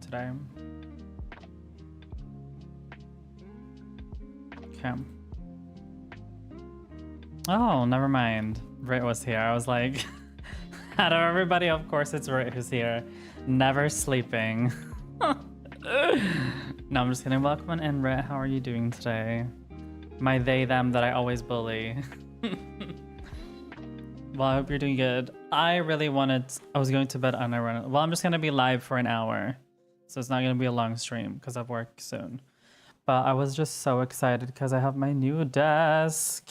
today. Okay. Oh, never mind. Rit was here. I was like, out of everybody, of course it's Rit who's here. Never sleeping. No, I'm just kidding. Welcome in, Rit. How are you doing today? My they, them that I always bully. Well, I hope you're doing good. I really wanted... I was going to bed and I ran... Well, I'm just going to be live for an hour. So it's not going to be a long stream because I have work soon. But I was just so excited because I have my new desk.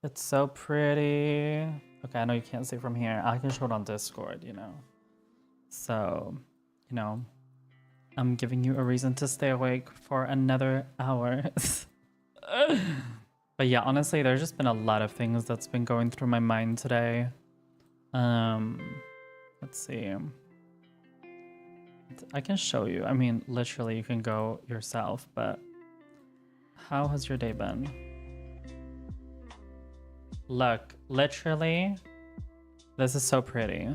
It's so pretty. Okay, I know you can't see from here. I can show it on Discord, you know. So, you know, I'm giving you a reason to stay awake for another hour. But yeah, honestly, there's just been a lot of things that's been going through my mind today. Let's see. I can show you. I mean, literally, you can go yourself, but how has your day been? Look, literally, this is so pretty.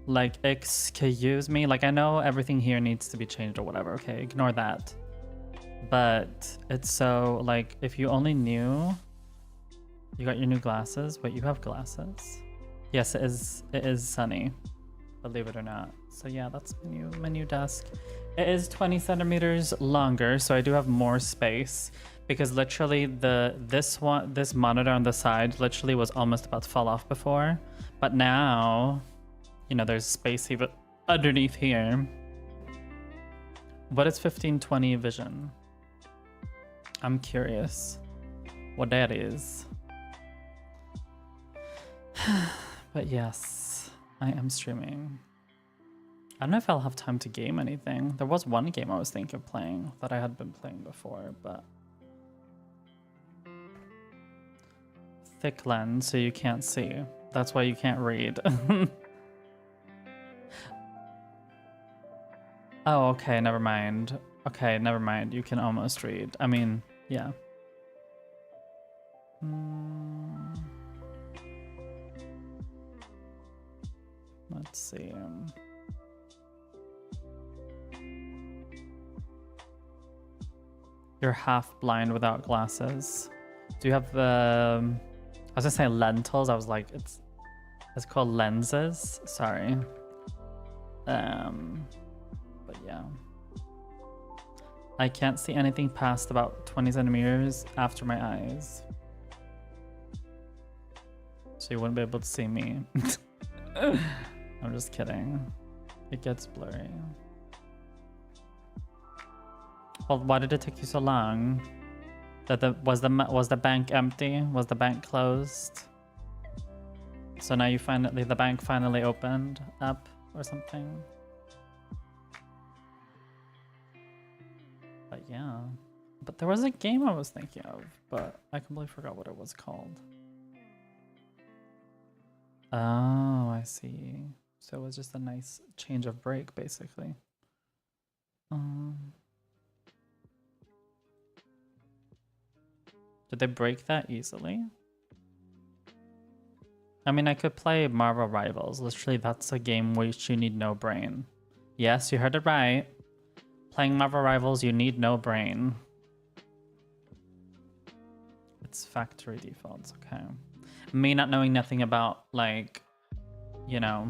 Like, excuse me. Like, I know everything here needs to be changed or whatever. Okay, ignore that. But it's so, like, if you only knew... You got your new glasses? Wait, you have glasses? Yes, it is sunny. Believe it or not. So yeah, that's my new desk. It is 20 centimeters longer, so I do have more space. Because literally, this monitor on the side literally was almost about to fall off before. But now, you know, there's space even underneath here. What is 1520 vision? I'm curious what that is. But yes, I am streaming. I don't know if I'll have time to game anything. There was one game I was thinking of playing that I had been playing before, but... Thick lens, so you can't see. That's why you can't read. Oh, okay, never mind. Okay, never mind. You can almost read. I mean, yeah. Let's see. You're half blind without glasses. Do you have the... I was gonna say lentils. I was like, it's called lenses. Sorry. But yeah. I can't see anything past about 20 centimeters after my eyes. So you wouldn't be able to see me. I'm just kidding. It gets blurry. Well, why did it take you so long? Was the bank empty? Was the bank closed? So now you finally, the bank finally opened up or something? But yeah. But there was a game I was thinking of, but I completely forgot what it was called. Oh, I see. So it was just a nice change of break, basically. Did they break that easily? I mean, I could play Marvel Rivals. Literally, that's a game which you need no brain. Yes, you heard it right. Playing Marvel Rivals, you need no brain. It's factory defaults, okay. Me not knowing nothing about, like, you know,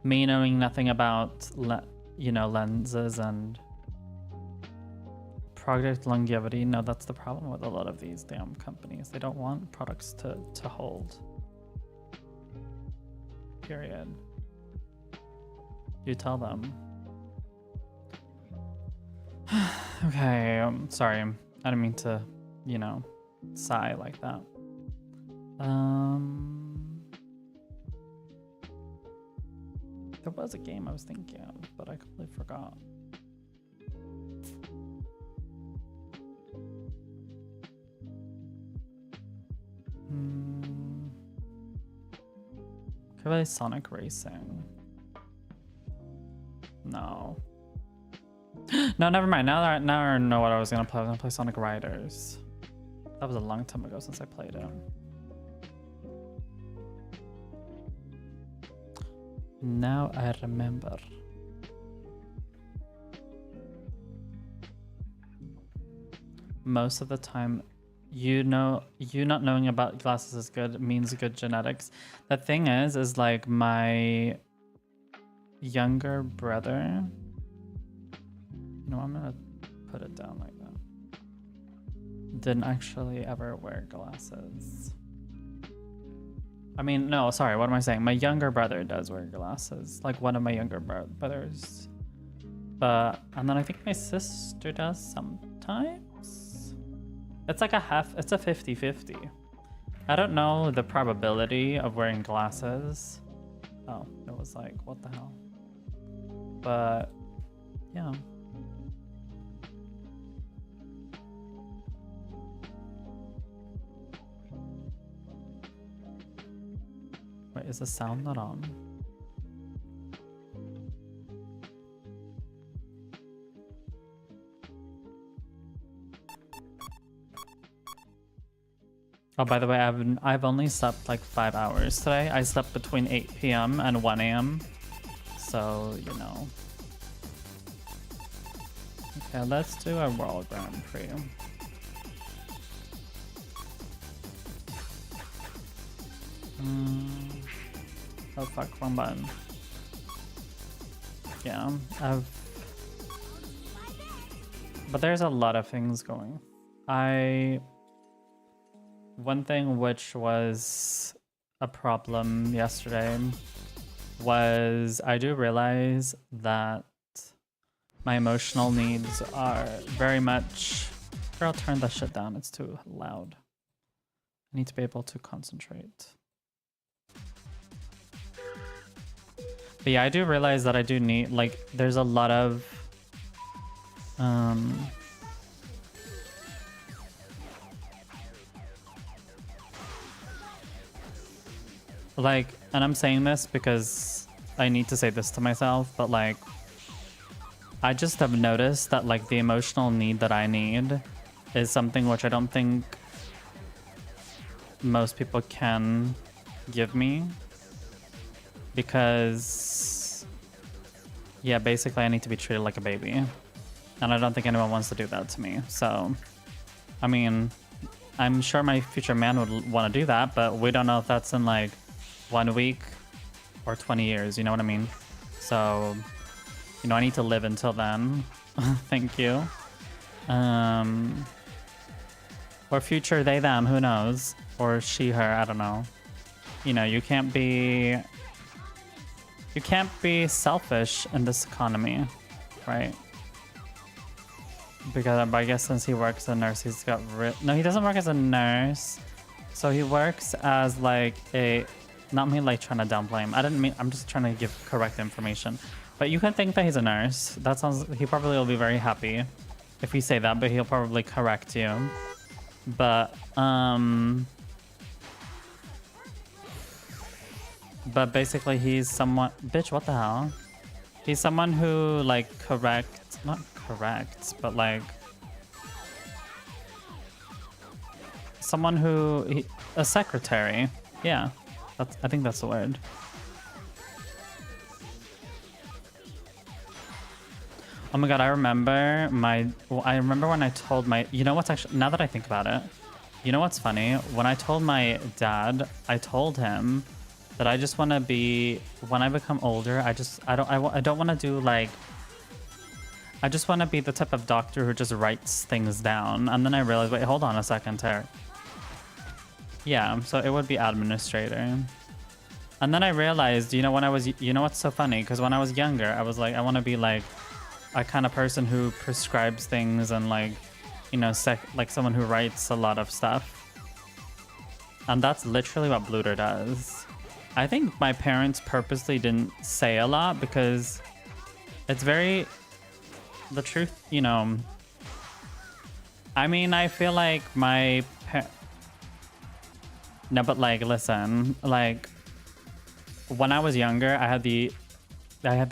me knowing nothing about, you know, lenses and product longevity. No, that's the problem with a lot of these damn companies. They don't want products to hold. Period. You tell them. Okay, sorry. I didn't mean to, you know, sigh like that. There was a game I was thinking of, but I completely forgot. Could I play Sonic Racing? No. No, never mind. Now I know what I was gonna play. I was gonna play Sonic Riders. That was a long time ago since I played it. Now I remember. most of the time, you not knowing about glasses is good means good genetics. The thing is like my younger brother. No, I'm gonna put it down like that. Didn't actually ever wear glasses. I mean, no, sorry, what am I saying? My younger brother does wear glasses. Like one of my younger brothers. And then I think my sister does sometimes. It's like it's a 50-50. I don't know the probability of wearing glasses. Oh, it was like, what the hell? But, yeah. Wait, is the sound not on? Oh, by the way, I've only slept like 5 hours today. I slept between 8 p.m. and 1 a.m. So, you know. Okay, let's do a World Grand Prix. Oh fuck, wrong button. Yeah, but there's a lot of things going. One thing which was a problem yesterday was I do realize that my emotional needs are very much... Girl, turn that shit down, it's too loud. I need to be able to concentrate. But yeah, I do realize that I do need, like, there's a lot of like, and I'm saying this because I need to say this to myself, but like, I just have noticed that like the emotional need that I need is something which I don't think most people can give me. Because, yeah, basically I need to be treated like a baby. And I don't think anyone wants to do that to me. So, I mean, I'm sure my future man would want to do that, but we don't know if that's in like 1 week or 20 years, you know what I mean? So, you know, I need to live until then. Thank you. Or future they, them, who knows? Or she, her, I don't know. You know, you can't be selfish in this economy, right? Because I guess since he works as a nurse, he's got no, he doesn't work as a nurse. So he works as like a, not me like trying to downplay him. I didn't mean, I'm just trying to give correct information. But you can think that he's a nurse. That sounds, he probably will be very happy if you say that, but he'll probably correct you. But basically he's someone, bitch, what the hell? He's someone who like not corrects, but like someone who, a secretary. Yeah, I think that's the word. Oh my god, I remember when I told my, you know what's actually, now that I think about it, you know what's funny? When I told my dad, I told him that I just want to be, when I become older, I don't want to do like, I just want to be the type of doctor who just writes things down. And then I realized, wait, hold on a second, Terry. Yeah, so it would be administrator. And then I realized, you know, you know what's so funny? Because when I was younger, I was like, I want to be like a kind of person who prescribes things and like, you know, like someone who writes a lot of stuff. And that's literally what Bluter does. I think my parents purposely didn't say a lot because it's very, the truth, you know, I mean, I feel like no, but like, listen, like when I was younger, I had the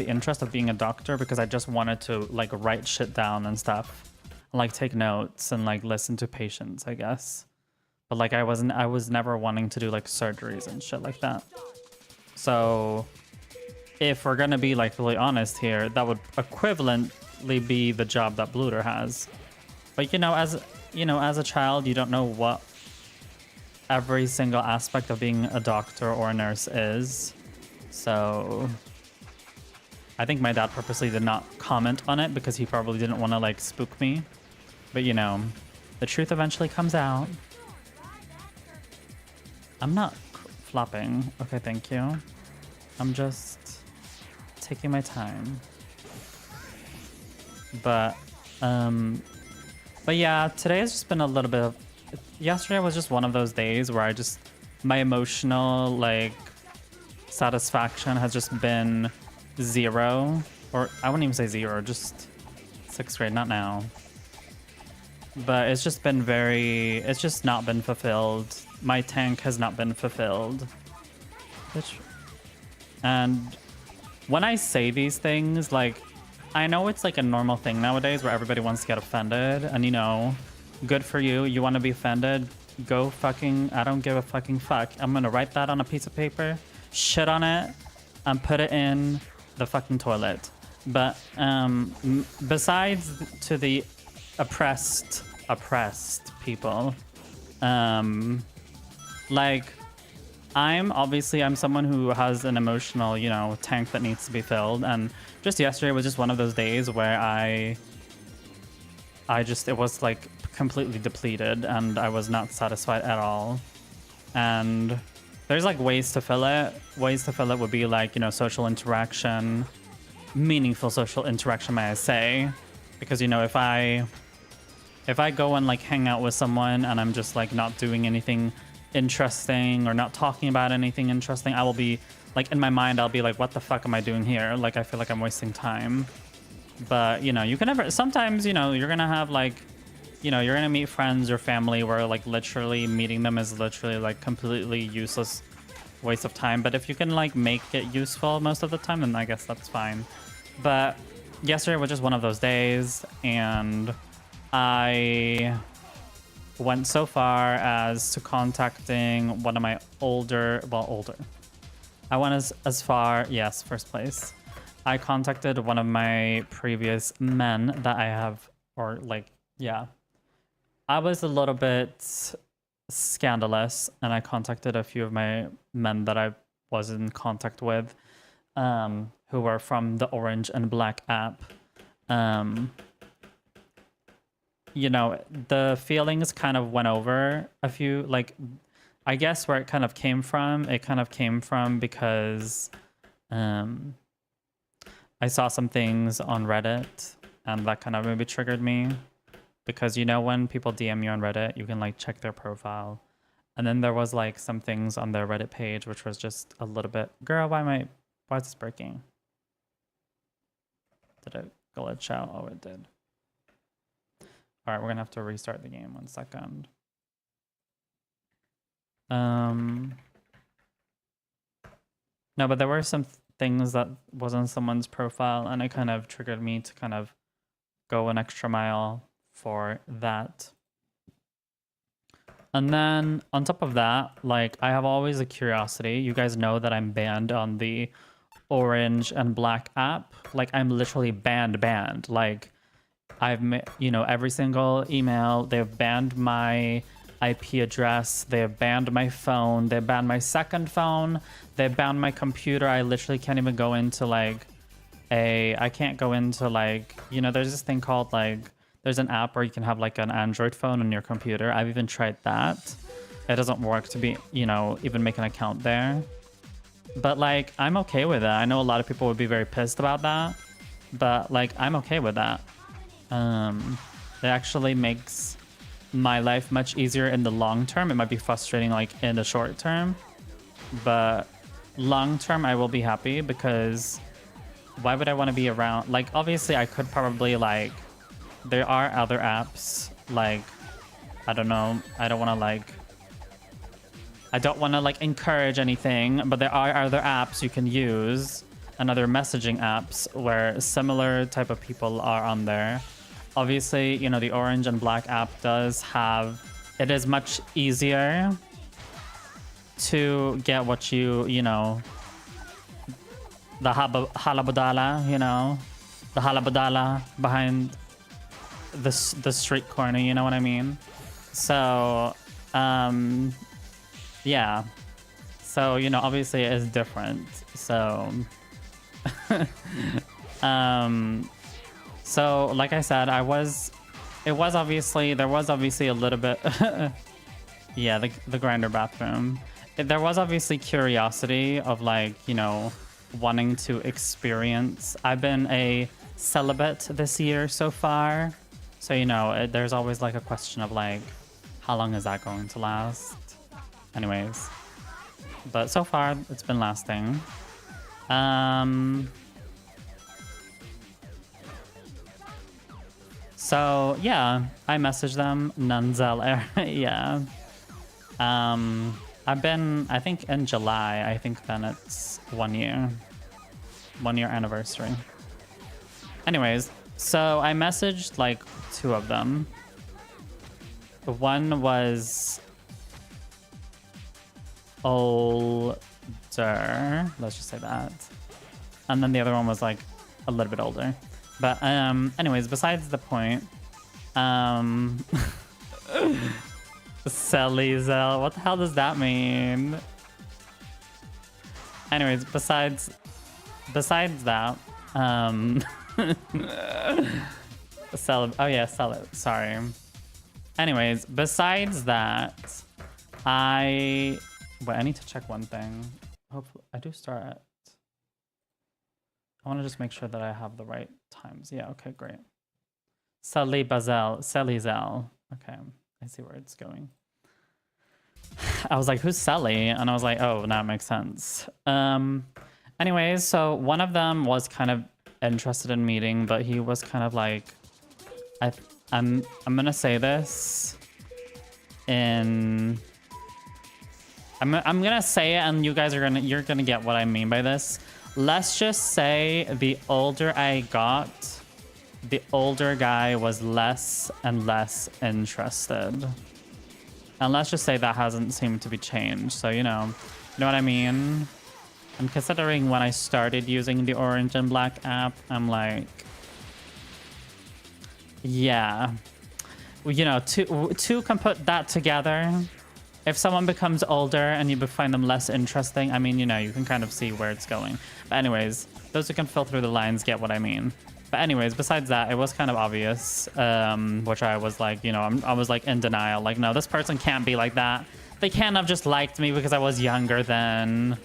interest of being a doctor because I just wanted to like write shit down and stuff, and, like take notes and like listen to patients, I guess. But like I was never wanting to do like surgeries and shit like that. So if we're gonna be like really honest here, that would equivalently be the job that Bluter has. But you know, you know, as a child, you don't know what every single aspect of being a doctor or a nurse is. So I think my dad purposely did not comment on it because he probably didn't want to like spook me. But you know, the truth eventually comes out. I'm not flopping. Okay, thank you. I'm just taking my time. But yeah, today has just been a little bit of... Yesterday was just one of those days where I just... My emotional, like, satisfaction has just been 0. Or I wouldn't even say 0, just 6th grade, not now. But it's just been very... It's just not been fulfilled. My tank has not been fulfilled. And when I say these things, like... I know it's like a normal thing nowadays where everybody wants to get offended, and you know, good for you. You want to be offended? Go fucking... I don't give a fucking fuck. I'm gonna write that on a piece of paper, shit on it, and put it in the fucking toilet. But besides to the oppressed people, like... I'm someone who has an emotional, you know, tank that needs to be filled, and just yesterday was just one of those days where it was like completely depleted and I was not satisfied at all. And there's like ways to fill it. Ways to fill it would be like, you know, social interaction, meaningful social interaction, may I say, because, you know, if I go and like hang out with someone and I'm just like not doing anything interesting or not talking about anything interesting, I will be like, in my mind I'll be like, what the fuck am I doing here? Like, I feel like I'm wasting time. But you know, you can never... Sometimes, you know, you're gonna have like, you know, you're gonna meet friends or family where like literally meeting them is literally like completely useless waste of time. But if you can like make it useful most of the time, then I guess that's fine. But yesterday was just one of those days, and I went so far as to contacting one of my older... I went as far... Yes, first place. I contacted one of my previous men that I have... Or, like, yeah. I was a little bit scandalous, and I contacted a few of my men that I was in contact with, who were from the Orange and Black app. You know, the feelings kind of went over a few, like, I guess where it kind of came from because I saw some things on Reddit, and that kind of maybe triggered me. Because, you know, when people DM you on Reddit, you can like check their profile. And then there was like some things on their Reddit page, which was just a little bit, girl, why is this breaking? Did it glitch out? Oh, it did. All right, we're gonna have to restart the game. 1 second. No, but there were some things that was on someone's profile, and it kind of triggered me to kind of go an extra mile for that. And then on top of that, like, I have always a curiosity. You guys know that I'm banned on the Orange and Black app. Like, I'm literally banned. Like, you know, every single email, they've banned my IP address, they have banned my phone, they banned my second phone, they banned my computer. I literally can't even go into like I can't go into like, you know, there's this thing called like, there's an app where you can have like an Android phone on your computer. I've even tried that. It doesn't work to be, you know, even make an account there. But like, I'm okay with that. I know a lot of people would be very pissed about that, but like, I'm okay with that. It actually makes my life much easier in the long term. It might be frustrating like in the short term, but long term I will be happy, because why would I want to be around? Like, obviously I could probably like, there are other apps, like, I don't know, I don't want to like encourage anything, but there are other apps you can use, and other messaging apps where similar type of people are on there. Obviously, you know, the Orange and Black app does have, it is much easier to get what you know, the halabadala, you know, the halabadala behind the street corner, you know what I mean? So, yeah. So, you know, obviously it is different. So, so like I said, there was obviously a little bit, yeah, the grinder bathroom. There was obviously curiosity of like, you know, wanting to experience. I've been a celibate this year so far. So, you know, there's always like a question of like, how long is that going to last? Anyways. But so far, it's been lasting. So, yeah, I messaged them. Mumzel, yeah. I've been, I think in July, I think then it's 1 year. 1 year anniversary. Anyways, so I messaged like 2 of them. One was older, let's just say that. And then the other one was like a little bit older. But anyways, besides the point, Selizel, what the hell does that mean? Anyways, besides that, oh yeah, sell it, sorry. Anyways, besides that, I need to check one thing. Hopefully, I do start at... I want to just make sure that I have the right times. Yeah, okay, great. Selizel. Okay, I see where it's going. I was like, who's Sally? And I was like, oh, that makes sense. Anyways, so one of them was kind of interested in meeting, but he was kind of like, I'm gonna say this in... I'm gonna say it, and you guys are you're gonna get what I mean by this. Let's just say the older I got, the older guy was less and less interested. And let's just say that hasn't seemed to be changed. So, you know what I mean? And considering when I started using the orange and black app, I'm like, yeah, you know, two can put that together. If someone becomes older and you find them less interesting, I mean, you know, you can kind of see where it's going. But anyways, those who can fill through the lines get what I mean. But anyways, besides that, it was kind of obvious, which I was like, you know, I was like in denial. Like, no, this person can't be like that. They can't have just liked me because I was younger then.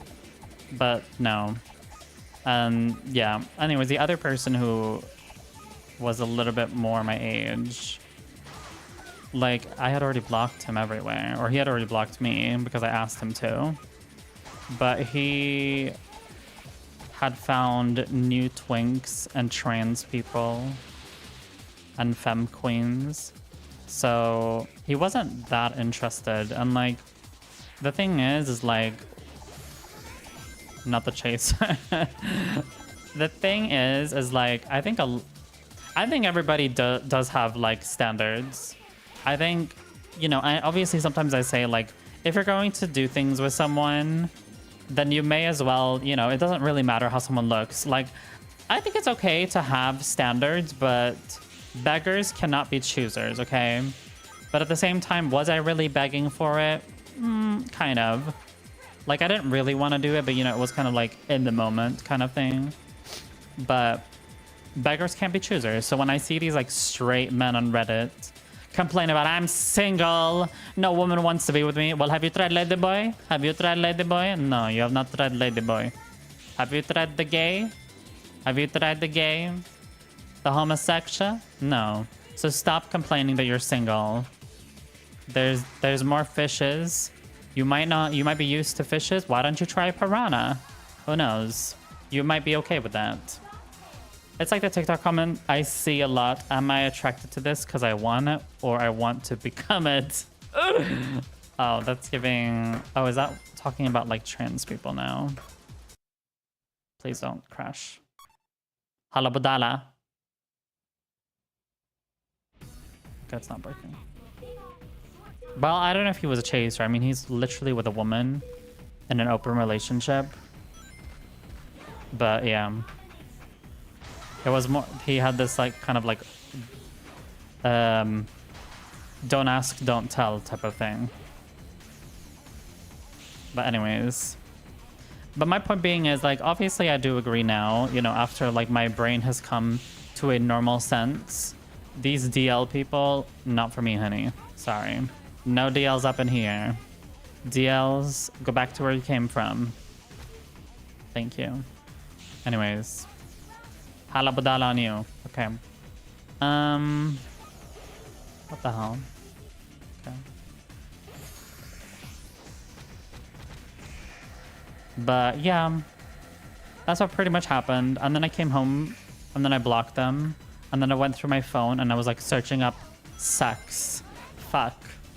But no. Yeah. Anyways, the other person who was a little bit more my age, like, I had already blocked him everywhere, or he had already blocked me because I asked him to. But he had found new twinks and trans people and femme queens. So he wasn't that interested. And like, the thing is like, not the chaser. The thing is like, I think everybody does have like standards. I think, you know, obviously sometimes I say like, if you're going to do things with someone, then you may as well, you know, it doesn't really matter how someone looks. Like, I think it's okay to have standards, but beggars cannot be choosers, okay? But at the same time, was I really begging for it? Kind of. Like, I didn't really want to do it, but, you know, it was kind of like in the moment kind of thing. But beggars can't be choosers. So when I see these like straight men on Reddit complain about, I'm single, no woman wants to be with me. Well, have you tried ladyboy? Have you tried ladyboy? No, you have not tried ladyboy. Have you tried the gay? Have you tried the gay? The homosexual? No. So stop complaining that you're single. There's more fishes. You might be used to fishes. Why don't you try piranha? Who knows? You might be okay with that. It's like the TikTok comment I see a lot. Am I attracted to this because I want it or I want to become it? Oh, that's giving... Oh, is that talking about like trans people now? Please don't crash. Halabudala. Okay, it's not breaking. Well, I don't know if he was a chaser. I mean, he's literally with a woman in an open relationship. But yeah. It was more, he had this like kind of like don't ask, don't tell type of thing. But anyways, but my point being is like, obviously I do agree now, you know, after like my brain has come to a normal sense, these DL people, not for me, honey. Sorry. No DLs up in here. DLs, go back to where you came from. Thank you. Anyways. Halabadala on you. Okay. What the hell? Okay. But yeah, that's what pretty much happened. And then I came home and then I blocked them. And then I went through my phone and I was like searching up sex. Fuck.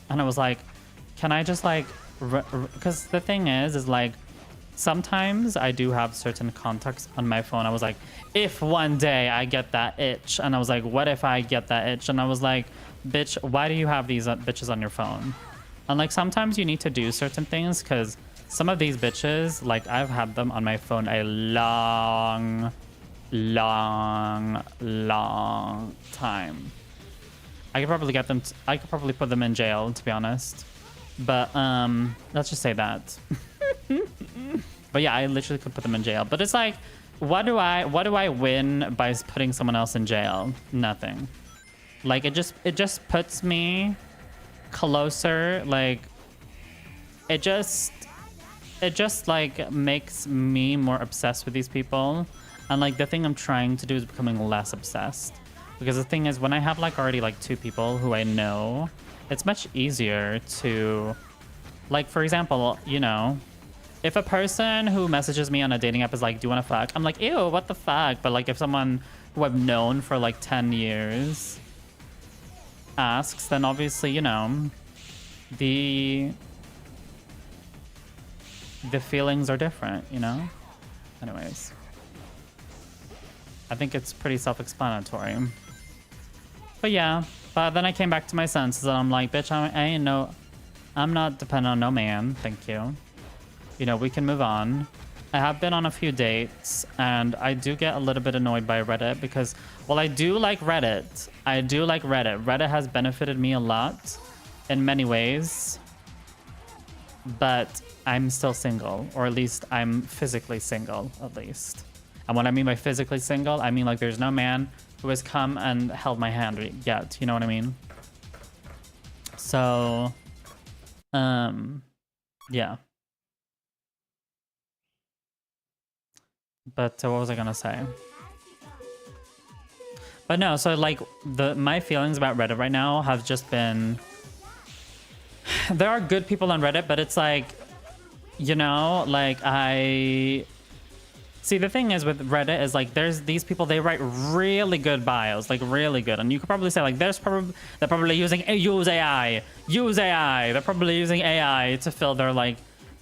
And I was like, can I just like, because the thing is like, sometimes I do have certain contacts on my phone. I was like, if one day I get that itch. And I was like, what if I get that itch? And I was like, bitch, why do you have these bitches on your phone? And like, sometimes you need to do certain things because some of these bitches, like I've had them on my phone a long time. I could probably get them, I could probably put them in jail, to be honest. But let's just say that. But yeah, I literally could put them in jail. But it's like, what do I win by putting someone else in jail? Nothing. Like it just puts me closer. Like it just like makes me more obsessed with these people. And like the thing I'm trying to do is becoming less obsessed. Because the thing is, when I have like already like 2 people who I know, it's much easier to, like, for example, you know, if a person who messages me on a dating app is like, do you want to fuck? I'm like, ew, what the fuck? But like if someone who I've known for like 10 years asks, then obviously, you know, the feelings are different, you know? Anyways. I think it's pretty self-explanatory. But yeah, but then I came back to my senses and I'm like, bitch, I'm not dependent on no man, thank you. You know, we can move on. I have been on a few dates and I do get a little bit annoyed by Reddit because, well, I do like Reddit. I do like Reddit. Reddit has benefited me a lot in many ways, but I'm still single, or at least I'm physically single, at least. And what I mean by physically single, I mean like there's no man who has come and held my hand yet. You know what I mean? So, yeah. But what was I gonna say? But no, so like my feelings about Reddit right now have just been, there are good people on Reddit, but it's like, you know, like see, the thing is with Reddit is like there's these people, they write really good bios, like really good. And you could probably say like they're probably using use AI. They're probably using AI to fill their like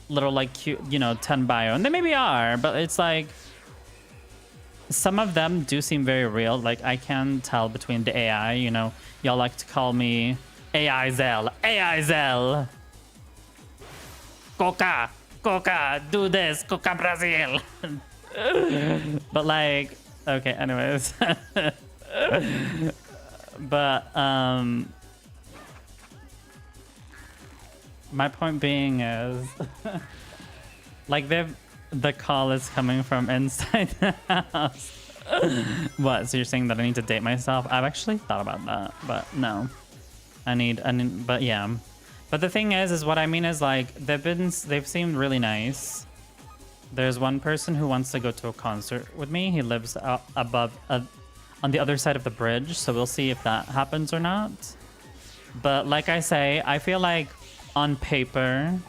little like cute, you know, 10 bio. And they maybe are, but it's like some of them do seem very real. Like I can tell between the AI, you know, y'all like to call me AI Zell. Coca, do this, Coca Brazil. But like, okay, anyways. But my point being is like the call is coming from inside the house. What, so you're saying that I need to date myself? I've actually thought about that, but no. But yeah. But the thing is what I mean is like they've seemed really nice. There's one person who wants to go to a concert with me. He lives above on the other side of the bridge, so we'll see if that happens or not. But like I say, I feel like on paper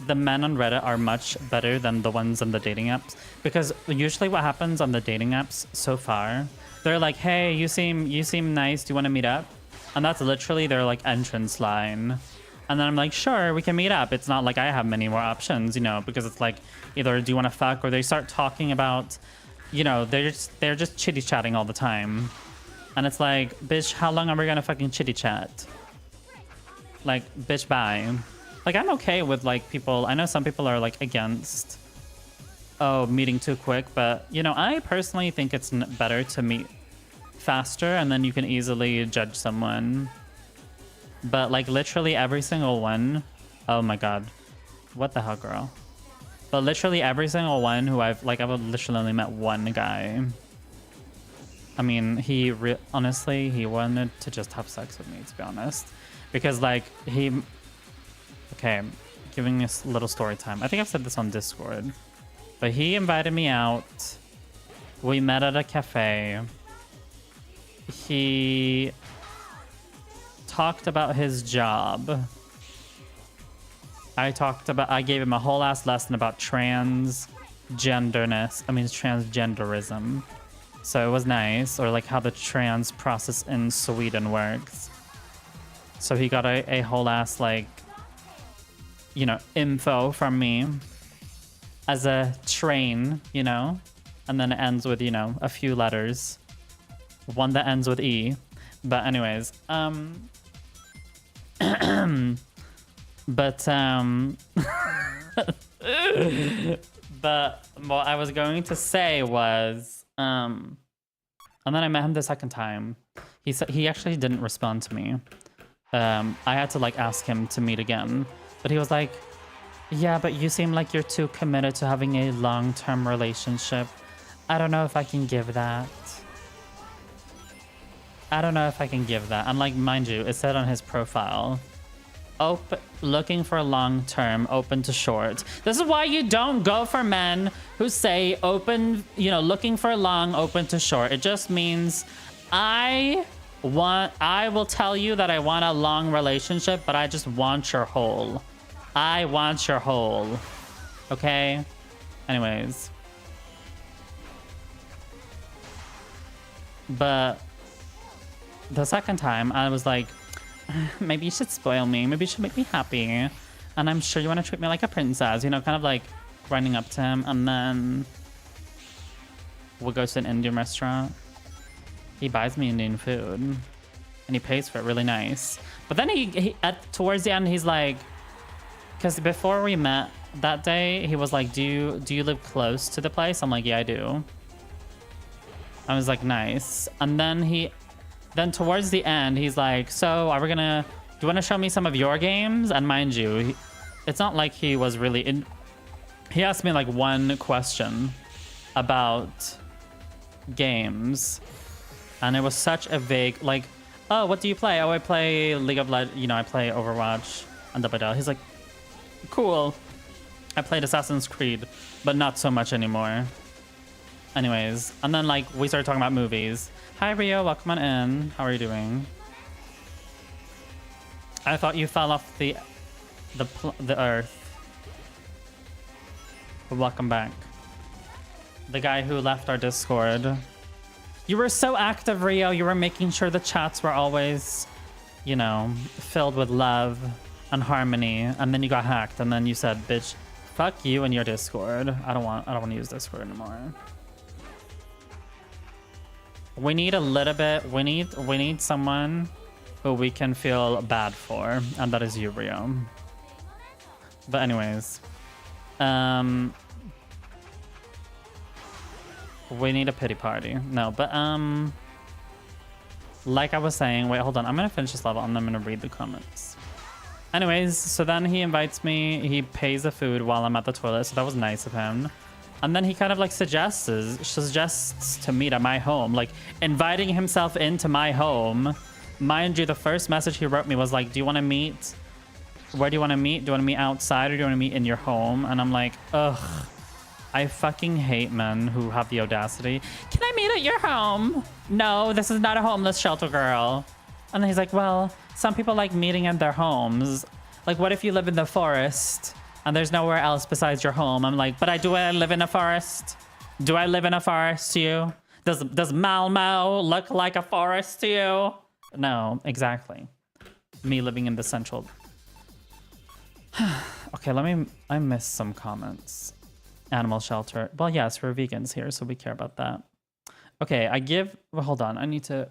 the men on Reddit are much better than the ones on the dating apps, because usually what happens on the dating apps so far, they're like, hey, you seem nice, do you want to meet up? And that's literally their like entrance line. And then I'm like, sure, we can meet up. It's not like I have many more options, you know, because it's like either do you want to fuck, or they start talking about, you know, they're just chitty chatting all the time. And it's like, bitch, how long are we gonna fucking chitty chat? Like, bitch, bye. Like, I'm okay with like people, I know some people are like against, oh, meeting too quick, but you know, I personally think it's better to meet faster, and then you can easily judge someone. But like literally every single one, oh my god, what the hell, girl? But literally every single one who I've literally only met one guy. I mean, honestly, he wanted to just have sex with me, to be honest, because like okay, giving us a little story time. I think I've said this on Discord, but he invited me out. We met at a cafe. He talked about his job. I gave him a whole ass lesson about transgenderism. So it was nice, or like how the trans process in Sweden works. So he got a whole ass like, you know, info from me as a train, you know, and then it ends with, you know, a few letters, one that ends with E. But anyways, but what I was going to say was, and then I met him the second time. He actually didn't respond to me. I had to like ask him to meet again, but he was like, yeah, but you seem like you're too committed to having a long-term relationship. I don't know if I can give that. And like, mind you, it said on his profile, looking for long-term, open to short. This is why you don't go for men who say open, you know, looking for long, open to short. It just means I will tell you that I want a long relationship, but I just want your whole. I want your whole. Okay? Anyways. But the second time, I was like, maybe you should spoil me. Maybe you should make me happy. And I'm sure you want to treat me like a princess. You know, kind of like running up to him. And then we'll go to an Indian restaurant. He buys me Indian food. And he pays for it really nice. But then towards the end, he's like, because before we met that day, he was like, do you live close to the place? I'm like, yeah, I do. I was like, nice. And then towards the end, he's like, so do you want to show me some of your games? And mind you, it's not like he was really he asked me like one question about games. And it was such a vague, like, oh, what do you play? Oh, I play League of Legends, you know, I play Overwatch and da. He's like, cool. I played Assassin's Creed, but not so much anymore. Anyways, and then like we started talking about movies. Hi Rio, welcome on in. How are you doing? I thought you fell off the earth. But welcome back. The guy who left our Discord. You were so active, Rio. You were making sure the chats were always, you know, filled with love and harmony. And then you got hacked, and then you said, "Bitch, fuck you and your Discord. I don't want to use Discord anymore." We need a little bit. We need someone who we can feel bad for, and that is you, Rio. But anyways, we need a pity party. No, but like I was saying, wait, hold on. I'm gonna finish this level and I'm gonna read the comments. Anyways, so then he invites me. He pays the food while I'm at the toilet, so that was nice of him. And then he kind of like suggests to meet at my home, like inviting himself into my home. Mind you, the first message he wrote me was like, do you want to meet? Where do you want to meet? Do you want to meet outside or do you want to meet in your home? And I'm like, ugh, I fucking hate men who have the audacity. Can I meet at your home? No, this is not a homeless shelter, girl. And then he's like, well, some people like meeting at their homes. Like, what if you live in the forest and there's nowhere else besides your home? I'm like, but do I live in a forest? Do I live in a forest to you? Does Malmo look like a forest to you? No, exactly. Me living in the central. Okay, I missed some comments. Animal shelter. Well, yes, we're vegans here, so we care about that. Okay, well, hold on. I need to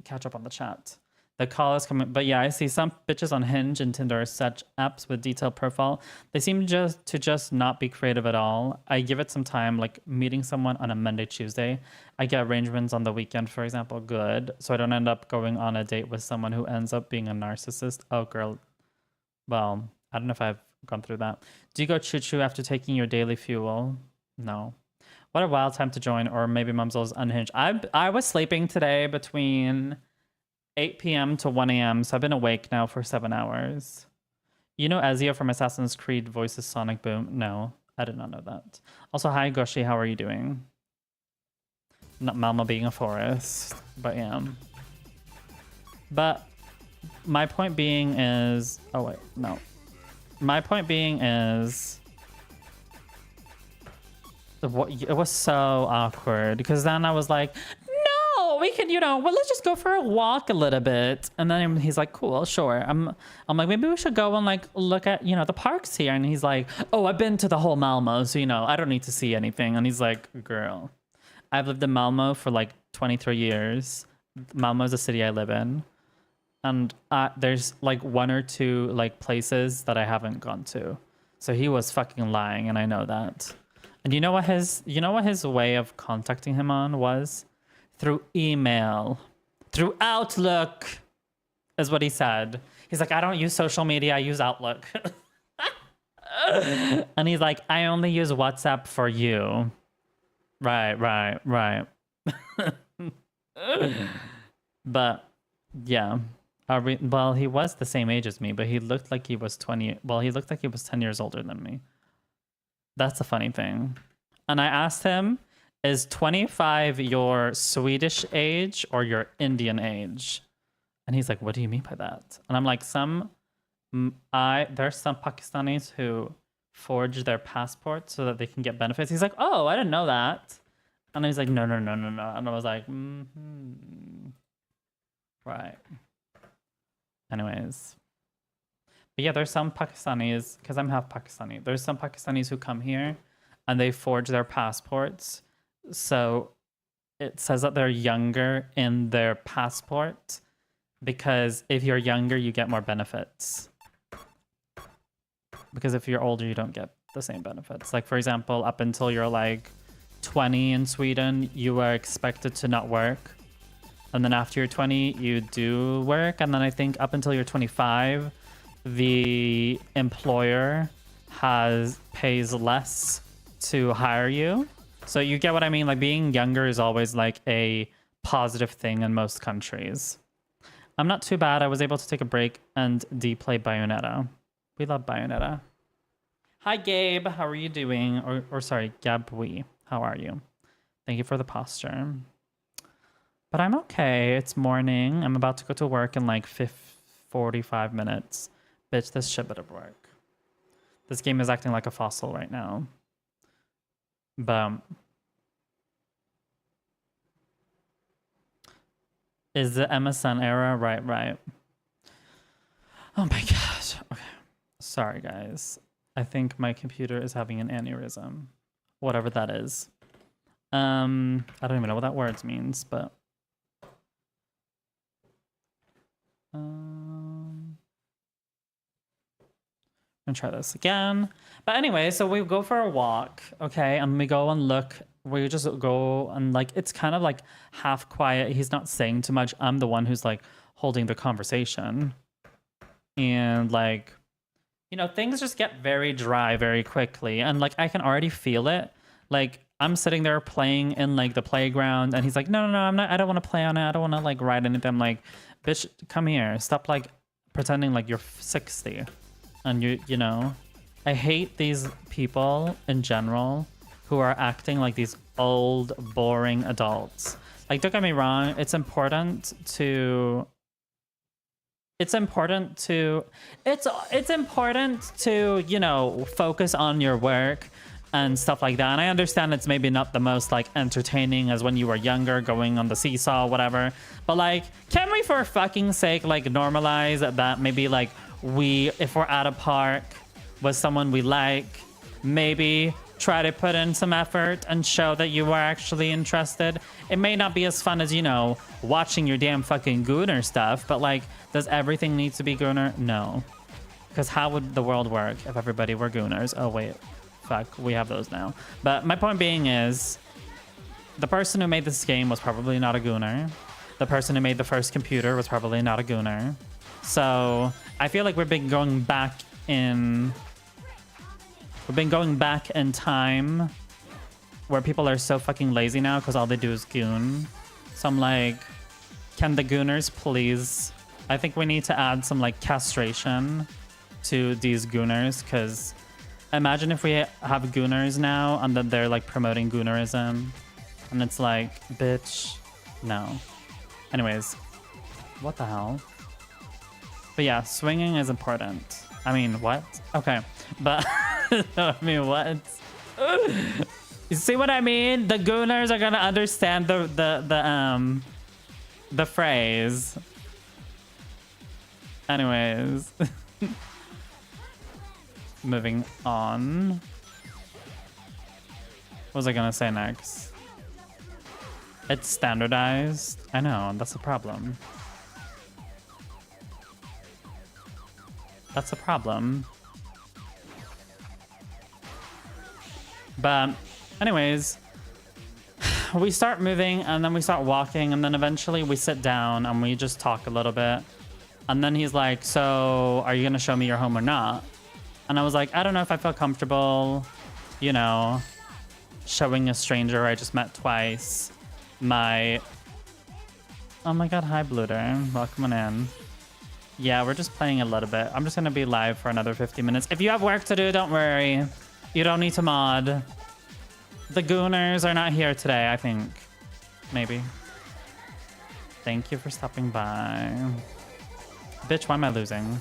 catch up on the chat. The call is coming, but yeah, I see some bitches on Hinge and Tinder are such apps with detailed profile. They seem just not be creative at all. I give it some time, like meeting someone on a Monday, Tuesday. I get arrangements on the weekend, for example, good. So I don't end up going on a date with someone who ends up being a narcissist. Oh, girl. Well, I don't know if I've gone through that. Do you go choo-choo after taking your daily fuel? No. What a wild time to join, or maybe Mumzel's unhinged. I was sleeping today between 8 p.m. to 1 a.m. So I've been awake now for 7 hours. You know Ezio from Assassin's Creed voices Sonic Boom? No, I did not know that. Also, hi Goshi, how are you doing? Not Malmo being a forest, but yeah. But my point being is... Oh wait, no. My point being is... It was so awkward because then I was like... We can, well, let's just go for a walk a little bit. And then he's like, cool, sure. I'm like, maybe we should go and like look at, the parks here. And he's like, oh, I've been to the whole Malmo, so, I don't need to see anything. And he's like, girl, I've lived in Malmo for like 23 years. Malmo is a city I live in. And there's like 1 or 2 like places that I haven't gone to. So he was fucking lying, and I know that. And you know what his way of contacting him on was? Through email, through Outlook, is what he said. He's like, I don't use social media, I use Outlook. And he's like, I only use WhatsApp for you. Right. But yeah, well, he was the same age as me, but he looked like he was 20. Well, he looked like he was 10 years older than me. That's the funny thing. And I asked him, is 25 your Swedish age or your Indian age? And he's like, what do you mean by that? And I'm like, there's some Pakistanis who forge their passports so that they can get benefits. He's like, oh, I didn't know that. And he's like, no. And I was like, right. Anyways. But yeah, there's some Pakistanis, because I'm half Pakistani. There's some Pakistanis who come here and they forge their passports. So it says that they're younger in their passport because if you're younger, you get more benefits. Because if you're older, you don't get the same benefits. Like, for example, up until you're like 20 in Sweden, you are expected to not work. And then after you're 20, you do work. And then I think up until you're 25, the employer pays less to hire you. So you get what I mean? Like, being younger is always like a positive thing in most countries. I'm not too bad. I was able to take a break and play Bayonetta. We love Bayonetta. Hi, Gabe. How are you doing? Or sorry, Gabwi. How are you? Thank you for the posture. But I'm okay. It's morning. I'm about to go to work in like 45 minutes. Bitch, this shit better work. This game is acting like a fossil right now. But is the MSN era? Right. Oh my god. Okay. Sorry, guys. I think my computer is having an aneurysm. Whatever that is. I don't even know what that word means, but... I'm gonna try this again. But anyway, so we go for a walk, okay? And we go and look. We just go and like, it's kind of like half quiet. He's not saying too much. I'm the one who's like holding the conversation. And like, things just get very dry very quickly. And like, I can already feel it. Like, I'm sitting there playing in like the playground and he's like, no, I don't want to play on it. I don't want to like ride anything. I'm like, bitch, come here. Stop like pretending like you're 60. And you know, I hate these people in general who are acting like these old, boring adults. Like, don't get me wrong. It's important to, focus on your work and stuff like that. And I understand it's maybe not the most like entertaining as when you were younger, going on the seesaw, whatever. But like, can we for fucking sake like normalize that maybe like if we're at a park with someone we like, maybe try to put in some effort and show that you are actually interested. It may not be as fun as, you know, watching your damn fucking Gooner stuff, but like, does everything need to be Gooner? No. Because how would the world work if everybody were Gooners? Oh, wait. Fuck, we have those now. But my point being is, the person who made this game was probably not a Gooner. The person who made the first computer was probably not a Gooner. So I feel like we've been going back in time where people are so fucking lazy now because all they do is goon. So I'm like, can the Gooners please? I think we need to add some like castration to these Gooners, because imagine if we have Gooners now and then they're like promoting Goonerism, and it's like, bitch, no. Anyways, what the hell? But yeah, swinging is important. I mean, what? Okay, but I mean, what? You see what I mean? The Gooners are gonna understand the phrase. Anyways, moving on. What was I gonna say next? It's standardized. I know, that's a problem. That's a problem. But anyways, we start moving and then we start walking and then eventually we sit down and we just talk a little bit. And then he's like, so are you gonna show me your home or not? And I was like, I don't know if I feel comfortable, you know, showing a stranger I just met twice my... Oh my god, hi Bluter, welcome on in. Yeah, we're just playing a little bit. I'm just gonna be live for another 50 minutes. If you have work to do, don't worry. You don't need to mod. The Gooners are not here today, I think. Maybe. Thank you for stopping by. Bitch, why am I losing?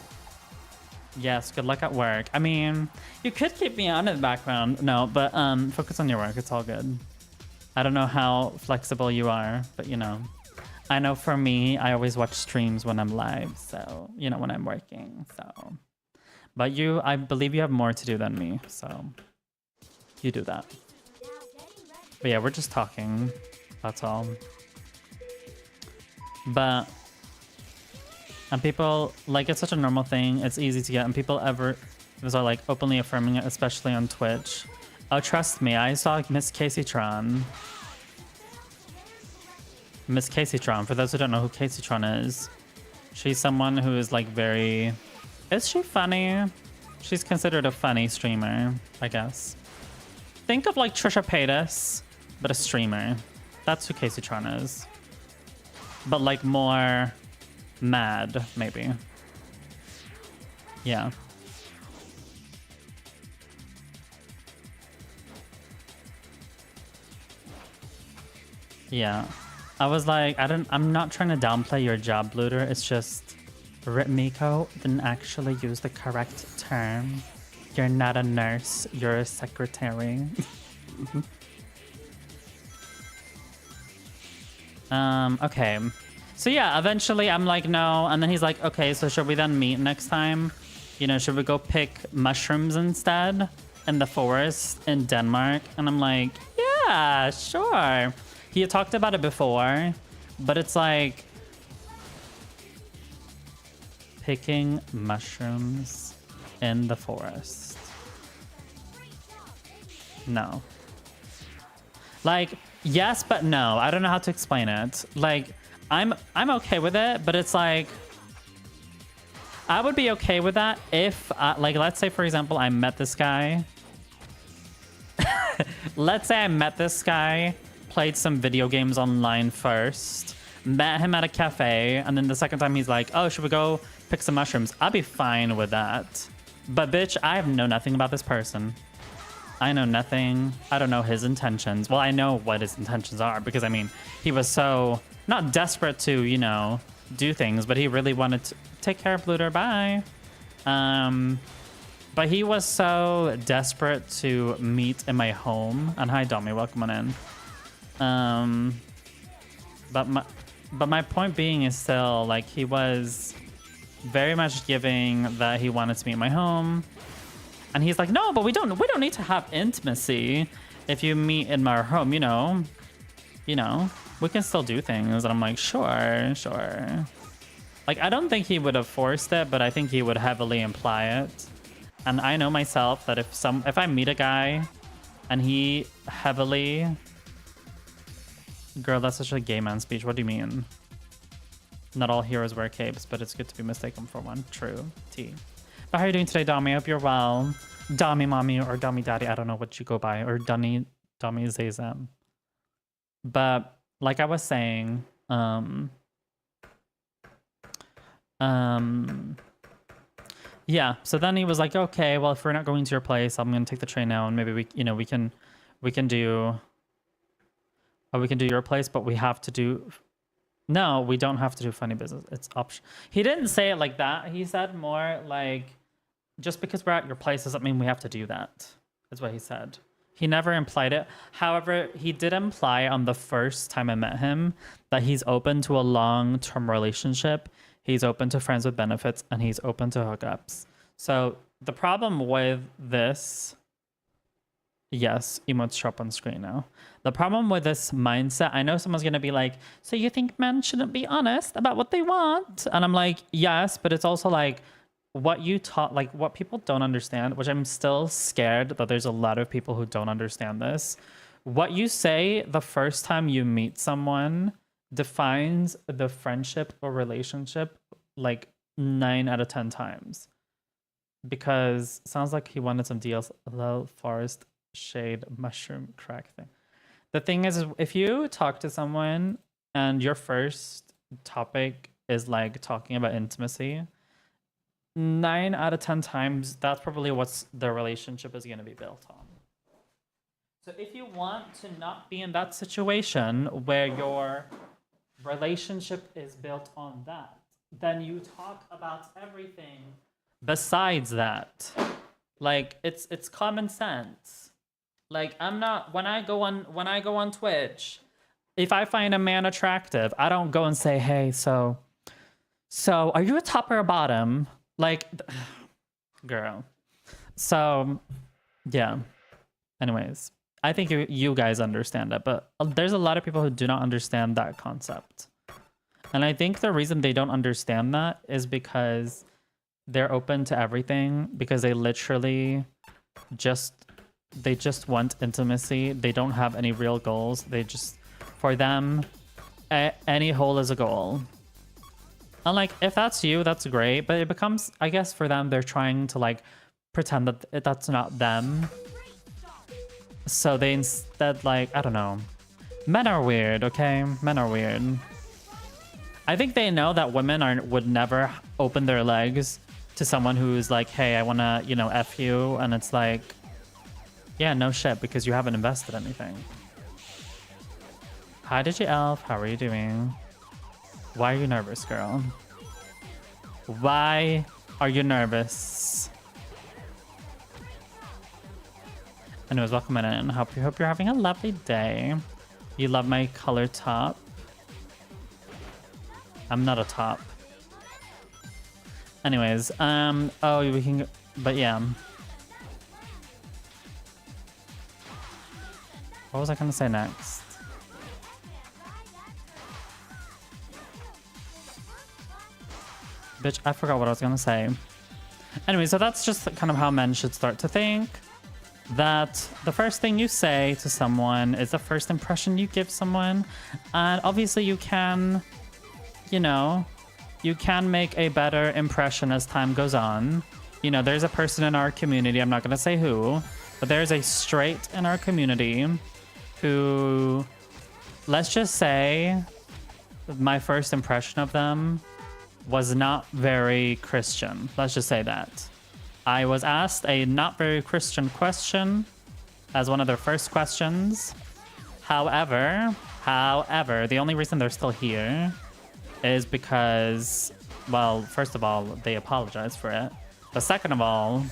Yes, good luck at work. I mean, you could keep me on in the background. No, but focus on your work. It's all good. I don't know how flexible you are, but you know. I know for me, I always watch streams when I'm live, so, you know, when I'm working, so. But you, I believe you have more to do than me, so you do that. But yeah, we're just talking, that's all. But, and people, like, it's such a normal thing, it's easy to get, and people are like openly affirming it, especially on Twitch. Oh, trust me, I saw Miss Casey Tron. Miss Casey Tron, for those who don't know who Casey Tron is, she's someone who is like very... Is she funny? She's considered a funny streamer, I guess. Think of like Trisha Paytas, but a streamer. That's who Casey Tron is. But like more mad, maybe. Yeah. Yeah. I was like, I'm not trying to downplay your job, Bluter. It's just, Miko didn't actually use the correct term. You're not a nurse, you're a secretary. Okay. So yeah, eventually I'm like, no. And then he's like, okay, so should we then meet next time? You know, should we go pick mushrooms instead in the forest in Denmark? And I'm like, yeah, sure. He had talked about it before, but it's like picking mushrooms in the forest. No. Like, yes, but no. I don't know how to explain it. Like, I'm okay with it, but it's like, I would be okay with that if, like, let's say, for example, I met this guy. Let's say I met this guy, played some video games online first, met him at a cafe, and then the second time he's like, oh, should we go pick some mushrooms? I'll be fine with that. But bitch, I know nothing about this person. I know nothing. I don't know his intentions. Well, I know what his intentions are because, I mean, he was so, not desperate to, you know, do things, but he really wanted to take care of Bluter. Bye. But he was so desperate to meet in my home. And hi, Domi, welcome on in. But my point being is still, like, he was very much giving that he wanted to meet my home. And he's like, no, but we don't need to have intimacy if you meet in my home, you know, we can still do things. And I'm like, sure. Like, I don't think he would have forced it, but I think he would heavily imply it. And I know myself that if I meet a guy and he heavily... Girl, that's such a gay man speech. What do you mean? Not all heroes wear capes, but it's good to be mistaken for one. True. T. But how are you doing today, Dami? I hope you're well. Dami mommy or Dami daddy. I don't know what you go by. Or Dami Zazam. But like I was saying, yeah, so then he was like, okay, well, if we're not going to your place, I'm gonna take the train now, and maybe we can do your place, but we have to do... No, we don't have to do funny business. It's option. He didn't say it like that. He said more like, just because we're at your place doesn't mean we have to do that. That's what he said. He never implied it. However, he did imply on the first time I met him that he's open to a long-term relationship. He's open to friends with benefits, and he's open to hookups. So the problem with this... Yes, emotes show up on screen now. The problem with this mindset, I know someone's going to be like, so you think men shouldn't be honest about what they want? And I'm like, yes, but it's also like what you taught, like what people don't understand, which I'm still scared that there's a lot of people who don't understand this. What you say the first time you meet someone defines the friendship or relationship like 9 out of 10 times. Because sounds like he wanted some deals. Hello, forest shade mushroom crack thing. The thing is if you talk to someone and your first topic is like talking about intimacy, 9 out of 10 times that's probably what's the relationship is going to be built on. So if you want to not be in that situation where your relationship is built on that, then you talk about everything besides that. Like it's common sense. Like I'm not when I go on Twitch, if I find a man attractive, I don't go and say, hey, so are you a top or a bottom? Like, girl. So yeah. Anyways, I think you guys understand it, but there's a lot of people who do not understand that concept. And I think the reason they don't understand that is because they're open to everything, because they literally just want intimacy. They don't have any real goals. They just, for them, any hole is a goal. And like, if that's you, that's great. But it becomes, I guess for them, they're trying to like pretend that that's not them. So they instead like, I don't know. Men are weird, okay? Men are weird. I think they know that women would never open their legs to someone who's like, hey, I want to, you know, F you. And it's like, yeah, no shit, because you haven't invested anything. Hi, DigiElf. How are you doing? Why are you nervous, girl? Why are you nervous? Anyways, welcome in. Hope you're having a lovely day. You love my color top. I'm not a top. Anyways, oh, we can, but yeah. What was I gonna say next? Bitch, I forgot what I was gonna say. Anyway, so that's just kind of how men should start to think. That the first thing you say to someone is the first impression you give someone. And obviously you can, you know, you can make a better impression as time goes on. You know, there's a person in our community, I'm not gonna say who, but there's a straight in our community who, let's just say, my first impression of them was not very Christian. Let's just say that. I was asked a not very Christian question as one of their first questions. However, the only reason they're still here is because, well, first of all, they apologized for it. But second of all,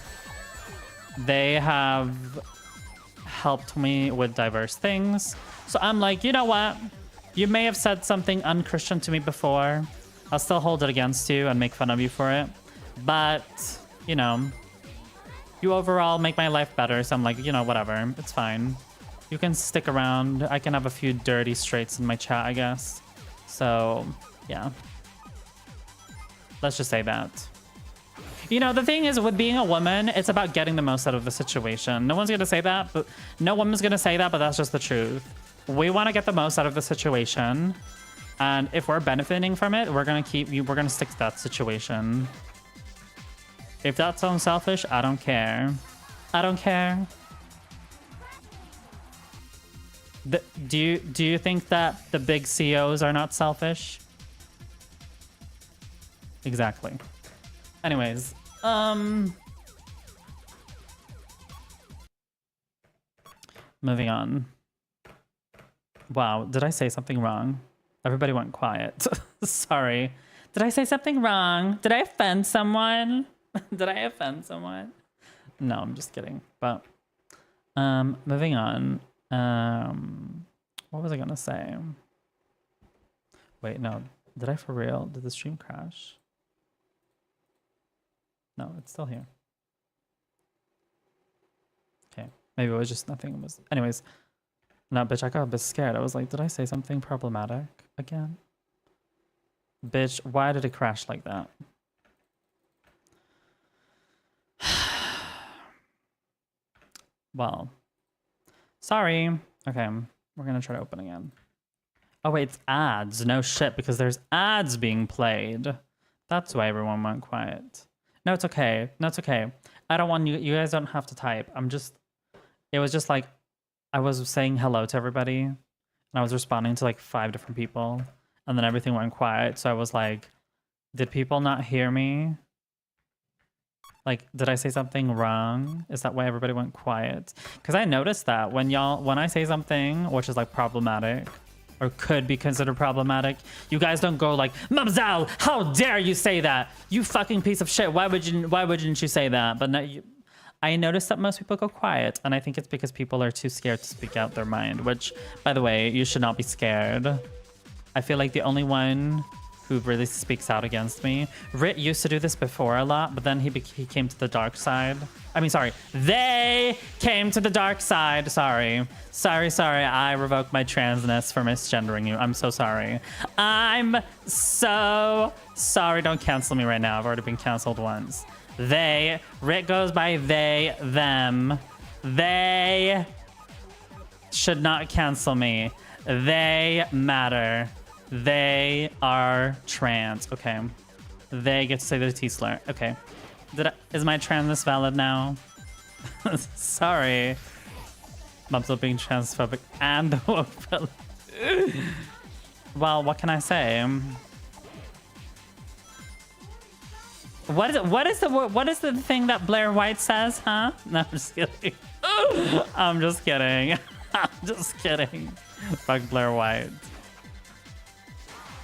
they have helped me with diverse things. So I'm like, you know what? You may have said something unchristian to me before. I'll still hold it against you and make fun of you for it. But, you know, You overall make my life better, so I'm like, you know, whatever. It's fine. You can stick around. I can have a few dirty straights in my chat, I guess. So, yeah. Let's just say that. You know, the thing is, with being a woman, it's about getting the most out of the situation. No one's gonna say that, but no woman's gonna say that, but that's just the truth. We want to get the most out of the situation, and if we're benefiting from it, we're gonna stick to that situation. If that sounds selfish, I don't care. I don't care. Do you think that the big CEOs are not selfish? Exactly. Anyways, moving on. Wow, did I say something wrong? Everybody went quiet. Sorry. Did I say something wrong? Did I offend someone? Did I offend someone? No, I'm just kidding. But moving on. What was I gonna say? Wait, no. Did I for real? Did the stream crash? No, it's still here. Okay. Maybe it was just nothing. It was anyways. No, bitch, I got a bit scared. I was like, did I say something problematic again? Bitch, why did it crash like that? Well, sorry. Okay, we're gonna try to open again. Oh wait, it's ads. No shit, because there's ads being played. That's why everyone went quiet. No, it's okay. No, it's okay. I don't want you. You guys don't have to type. It was just like, I was saying hello to everybody, and I was responding to like 5 different people, and then everything went quiet. So I was like, did people not hear me? Like, did I say something wrong? Is that why everybody went quiet? Because I noticed that when I say something which is like problematic or could be considered problematic, you guys don't go like, mumzel, how dare you say that? You fucking piece of shit. Why wouldn't you say that? But no, I noticed that most people go quiet, and I think it's because people are too scared to speak out their mind, which, by the way, you should not be scared. I feel like the only one who really speaks out against me. Rit used to do this before a lot, but then he came to the dark side. I mean, sorry. They came to the dark side. Sorry. Sorry. I revoked my transness for misgendering you. I'm so sorry. I'm so sorry. Don't cancel me right now. I've already been canceled once. They. Rit goes by they, them. They should not cancel me. They matter. They are trans. Okay. They get to say the T slur. Okay. Is my transness valid now? Sorry. Mumzel being transphobic and homophobic. Well, what can I say? What is the thing that Blair White says, huh? No, I'm just kidding. I'm just kidding. I'm just kidding. Fuck Blair White.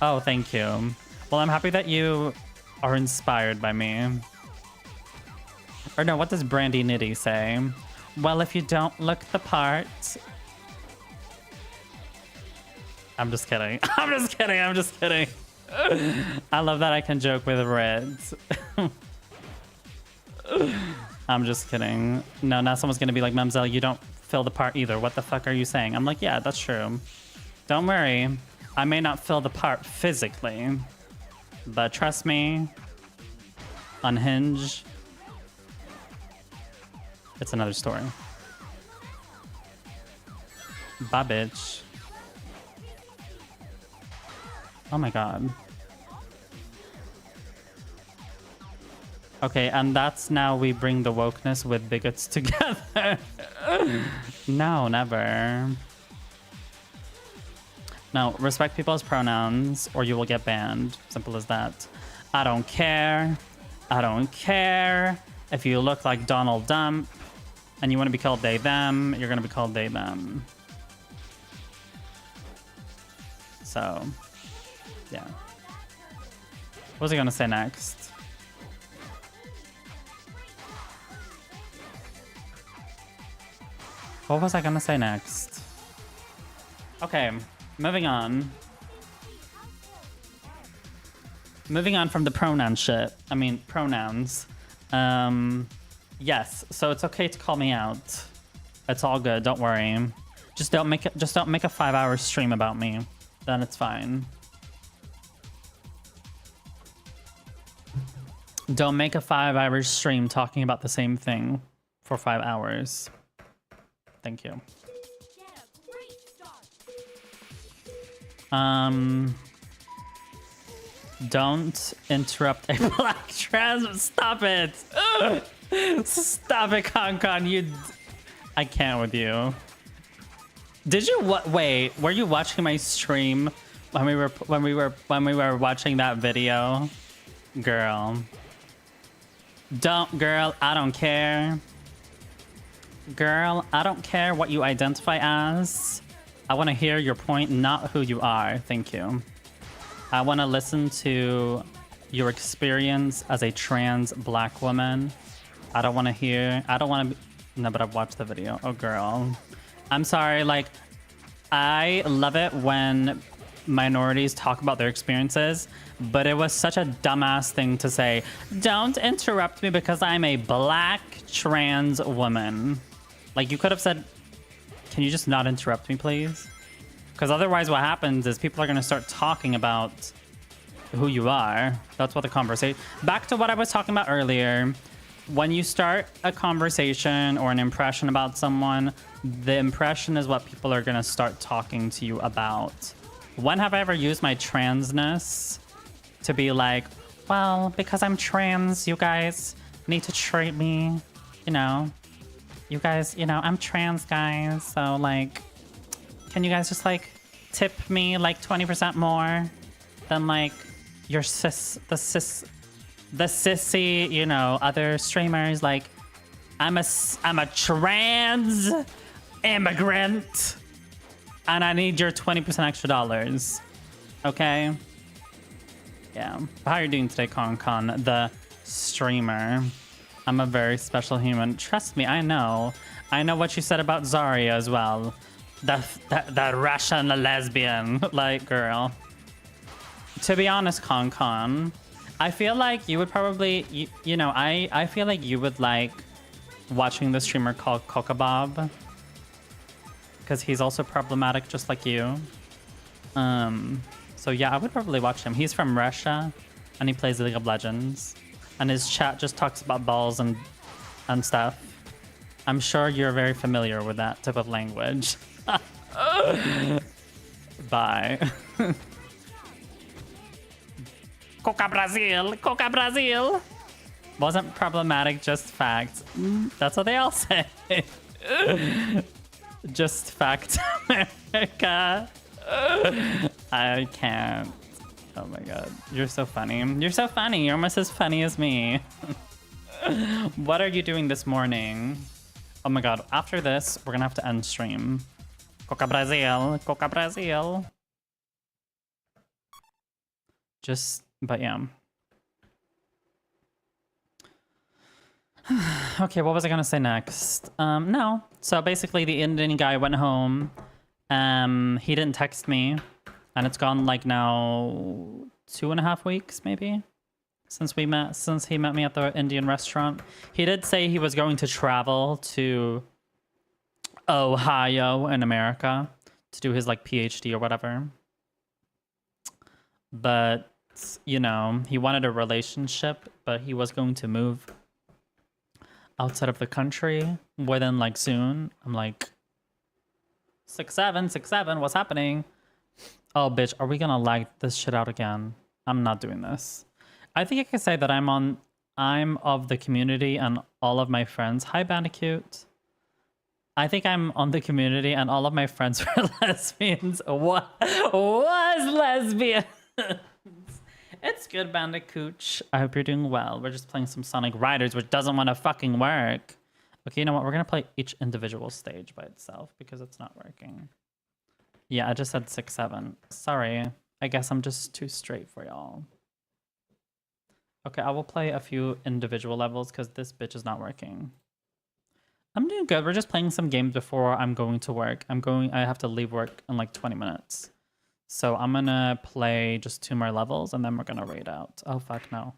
Oh, thank you. Well, I'm happy that you are inspired by me. Or no, what does Brandy Nitty say? Well, if you don't look the part... I'm just kidding. I'm just kidding. I'm just kidding. I love that I can joke with Reds. I'm just kidding. No, now someone's gonna be like, Mumzel, you don't fill the part either. What the fuck are you saying? I'm like, yeah, that's true. Don't worry. I may not fill the part physically, but trust me, Unhinge, it's another story. Bye, bitch. Oh my god. Okay, and that's now we bring the wokeness with bigots together. No, never. No, respect people's pronouns or you will get banned. Simple as that. I don't care. I don't care. If you look like Donald Dump and you want to be called they, them, you're going to be called they, them. So, yeah. What was I going to say next? What was I going to say next? Okay. Moving on. Moving on from the pronoun shit. I mean, pronouns. Yes, so it's okay to call me out. It's all good, don't worry. Just don't make a 5-hour stream about me. Then it's fine. Don't make a 5-hour stream talking about the same thing for 5 hours. Thank you. Don't interrupt a black trans. Stop it. Stop it, Con. I can't with you. Did you wait? Were you watching my stream when we were watching that video, girl? Girl, I don't care. Girl, I don't care what you identify as. I want to hear your point, not who you are. Thank you. I want to listen to your experience as a trans black woman. I don't want to hear. I don't want to. No, but I've watched the video. Oh, girl. I'm sorry. Like, I love it when minorities talk about their experiences, but it was such a dumbass thing to say. Don't interrupt me because I'm a black trans woman. Like, you could have said, can you just not interrupt me, please? Because otherwise what happens is people are going to start talking about who you are. That's what the conversation... Back to what I was talking about earlier. When you start a conversation or an impression about someone, the impression is what people are going to start talking to you about. When have I ever used my transness to be like, well, because I'm trans, you guys need to treat me, you know... You guys, you know, I'm trans, guys, so, like, can you guys just, like, tip me, like, 20% more than, like, your the sissy, you know, other streamers? Like, I'm a trans immigrant, and I need your 20% extra dollars, okay? Yeah. How are you doing today, Con, the streamer? I'm a very special human. Trust me, I know. I know what you said about Zarya as well. The Russian lesbian. Like, girl. To be honest, Con, I feel like you would probably... You know, I feel like you would like watching the streamer called Kokabob. Because he's also problematic just like you. So yeah, I would probably watch him. He's from Russia, and he plays League of Legends. And his chat just talks about balls and stuff. I'm sure you're very familiar with that type of language. Bye. Coca Brazil! Coca Brazil! Wasn't problematic, just fact. That's what they all say. Just fact, America. I can't. Oh my god. You're so funny. You're so funny. You're almost as funny as me. What are you doing this morning? Oh my god. After this, we're gonna have to end stream. Coca Brazil. Coca Brazil. But yeah. Okay, what was I gonna say next? No. So basically the Indian guy went home. He didn't text me. And it's gone like now 2.5 weeks, maybe, since he met me at the Indian restaurant. He did say he was going to travel to Ohio in America to do his like PhD or whatever. But, you know, he wanted a relationship, but he was going to move outside of the country within like soon. I'm like, 6'7", what's happening? Oh, bitch, are we gonna lag this shit out again? I'm not doing this. I think I can say that I'm of the community and all of my friends. Hi, Bandicoot. I think I'm on the community and all of my friends were lesbians. What was lesbian? It's good, Bandicoot. I hope you're doing well. We're just playing some Sonic Riders, which doesn't want to fucking work. Okay, you know what? We're gonna play each individual stage by itself because it's not working. Yeah, I just said 6'7". Sorry. I guess I'm just too straight for y'all. Okay, I will play a few individual levels because this bitch is not working. I'm doing good. We're just playing some games before I'm going to work. I have to leave work in like 20 minutes. So I'm gonna play just 2 more levels and then we're gonna raid out. Oh, fuck no.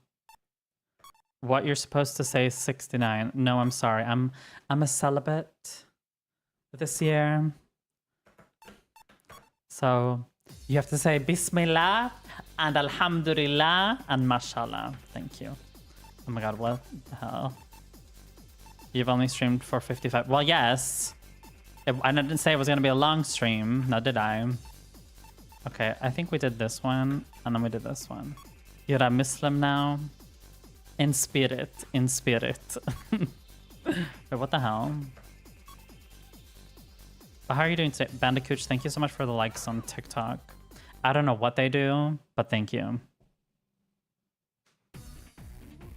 What you're supposed to say is 69. No, I'm sorry. I'm a celibate this year. So you have to say Bismillah and Alhamdulillah and Mashallah. Thank you. Oh my god, what the hell? You've only streamed for 55. Well, yes. I didn't say it was going to be a long stream. No, did I? Okay, I think we did this one. And then we did this one. You're a Muslim now? In spirit. In spirit. Wait, what the hell? But how are you doing today? Bandicooch, thank you so much for the likes on TikTok. I don't know what they do, but thank you.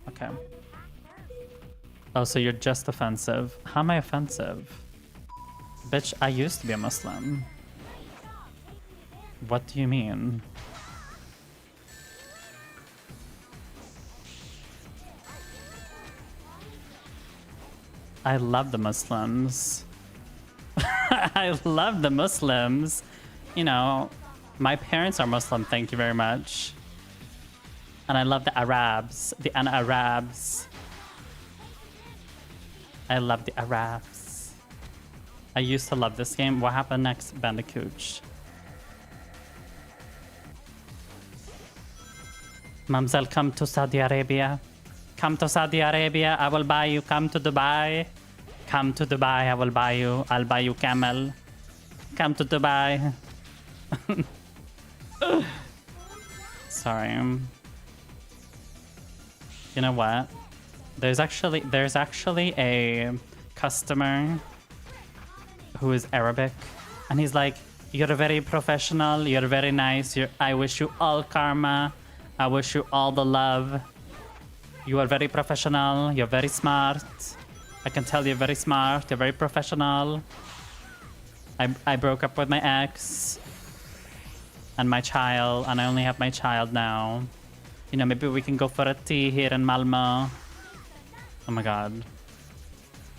Okay. Oh, so you're just offensive. How am I offensive? Bitch, I used to be a Muslim. What do you mean? I love the Muslims. I love the Muslims. You know, my parents are Muslim, thank you very much. And I love the Arabs. The Arabs. I love the Arabs. I used to love this game. What happened next, Bandicooch? Mumzel, come to Saudi Arabia. Come to Saudi Arabia. I will buy you. Come to Dubai. Come to Dubai. I will buy you. I'll buy you camel. Come to Dubai. Sorry. You know what? There's actually a customer who is Arabic, and he's like, "You're very professional. You're very nice. I wish you all karma. I wish you all the love. You are very professional. You're very smart. I can tell you're very smart. You're very professional. I broke up with my ex and my child, and I only have my child now. You know, maybe we can go for a tea here in Malmo." Oh my god.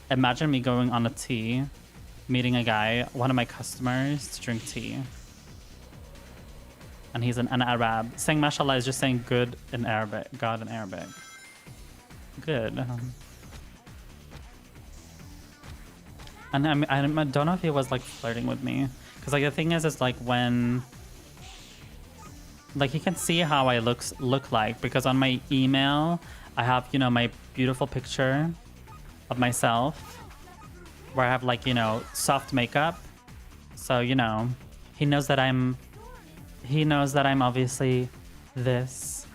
Imagine me going on a tea, meeting a guy, one of my customers, to drink tea. And he's an Arab. Saying mashallah is just saying good in Arabic. God in Arabic. Good. And I don't know if he was like flirting with me. Because like the thing is like when... Like he can see how I look like. Because on my email, I have, you know, my beautiful picture of myself. Where I have like, you know, soft makeup. So, you know, he knows that I'm obviously this.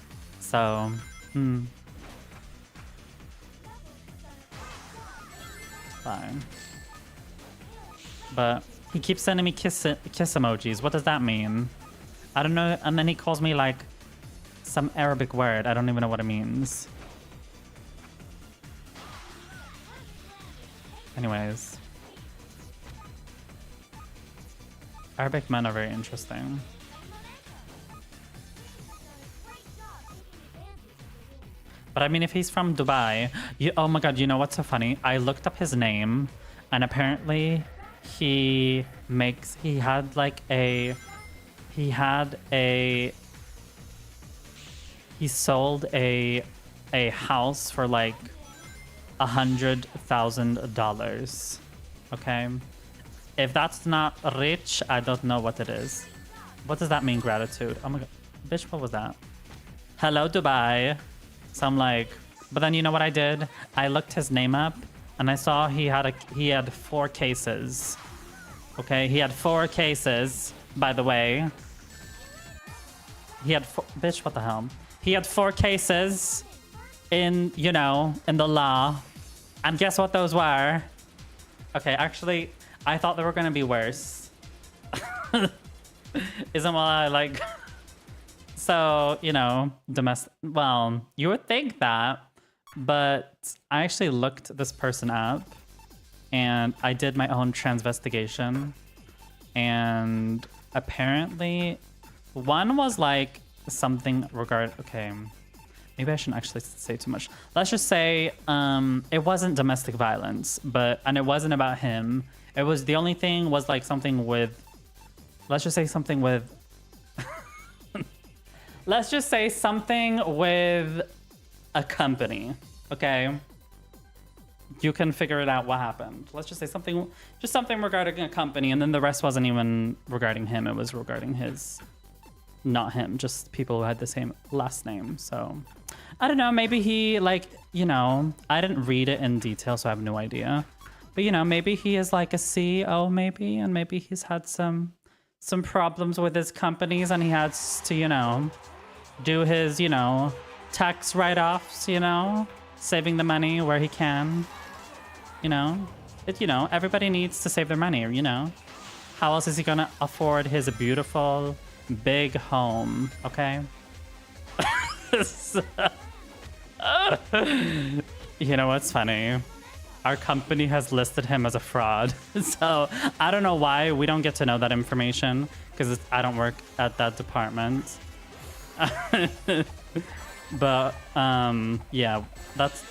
So, fine. But he keeps sending me kiss emojis. What does that mean? I don't know. And then he calls me like some Arabic word. I don't even know what it means. Anyways. Arabic men are very interesting. But I mean, if he's from Dubai, oh my god, you know what's so funny? I looked up his name, and apparently he sold a house for like $100,000. Okay, if that's not rich, I don't know what it is. What does that mean, gratitude? Oh my god, bitch, what was that? Hello, Dubai. So I'm like, but then you know what I did? I looked his name up, and I saw he had 4 cases. Okay, he had 4 cases, by the way. He had bitch, what the hell? He had 4 cases in, you know, in the law. And guess what those were? Okay, actually, I thought they were gonna be worse. Isn't what I like? So, you know, domestic. Well, you would think that, but I actually looked this person up, and I did my own transvestigation, and apparently, one was like something okay, maybe I shouldn't actually say too much. Let's just say it wasn't domestic violence, and it wasn't about him. It was, the only thing was like something with, let's just say something with let's just say something with a company. Okay. You can figure it out what happened. Let's just say something, just something regarding a company, and then the rest wasn't even regarding him. It was regarding his, not him, just people who had the same last name. So I don't know, maybe he, like, you know, I didn't read it in detail, so I have no idea. But, you know, maybe he is like a CEO, maybe, and maybe he's had some problems with his companies, and he has to, you know, do his, you know, tax write-offs, you know, saving the money where he can. You know, everybody needs to save their money, you know. How else is he gonna afford his beautiful, big home, okay? You know what's funny? Our company has listed him as a fraud. So I don't know why we don't get to know that information, because I don't work at that department. But yeah,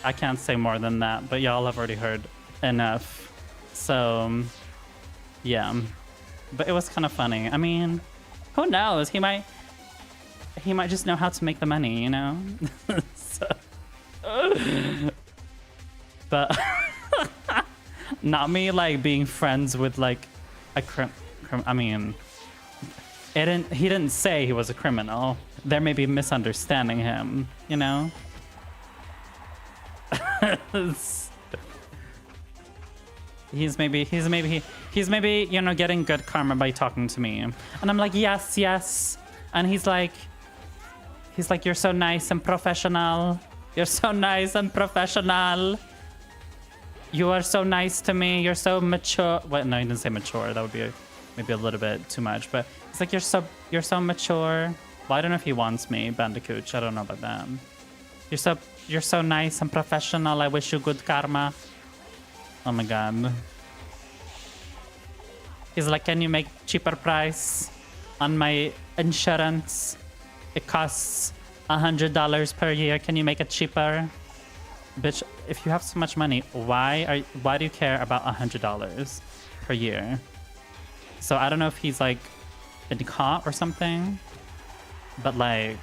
I can't say more than that, but y'all have already heard enough. So yeah, but it was kind of funny. I mean, who knows? He might just know how to make the money, you know. So, but not me like being friends with like a I mean, he didn't say he was a criminal. There may be misunderstanding him, you know. he's maybe you know, getting good karma by talking to me, and I'm like, yes, and he's like you're so nice and professional, you are so nice to me, you're so mature. What? No, he didn't say mature. That would be maybe a little bit too much, but it's like you're so mature. Well, I don't know if he wants me, Bandicoot. I don't know about that. You're so nice and professional. I wish you good karma. Oh my god. He's like, can you make cheaper price on my insurance? It costs $100 per year. Can you make it cheaper? Bitch, if you have so much money, why do you care about $100 per year? So I don't know if he's like been caught or something, but like,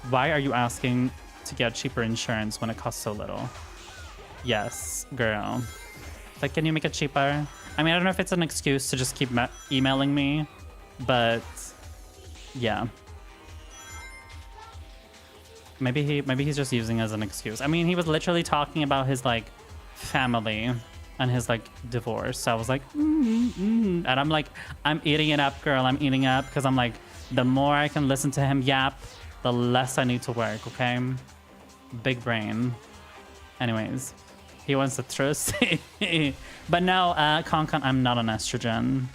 why are you asking to get cheaper insurance when it costs so little? Yes, girl. Like, can you make it cheaper? I mean, I don't know if it's an excuse to just keep emailing me, but yeah. Maybe he's just using it as an excuse. I mean, he was literally talking about his like family and his like divorce. So I was like, and I'm like, I'm eating it up, girl. I'm eating it up, because I'm like, the more I can listen to him yap, the less I need to work, okay? Big brain. Anyways, he wants the truth. But no, Concon, I'm not on estrogen.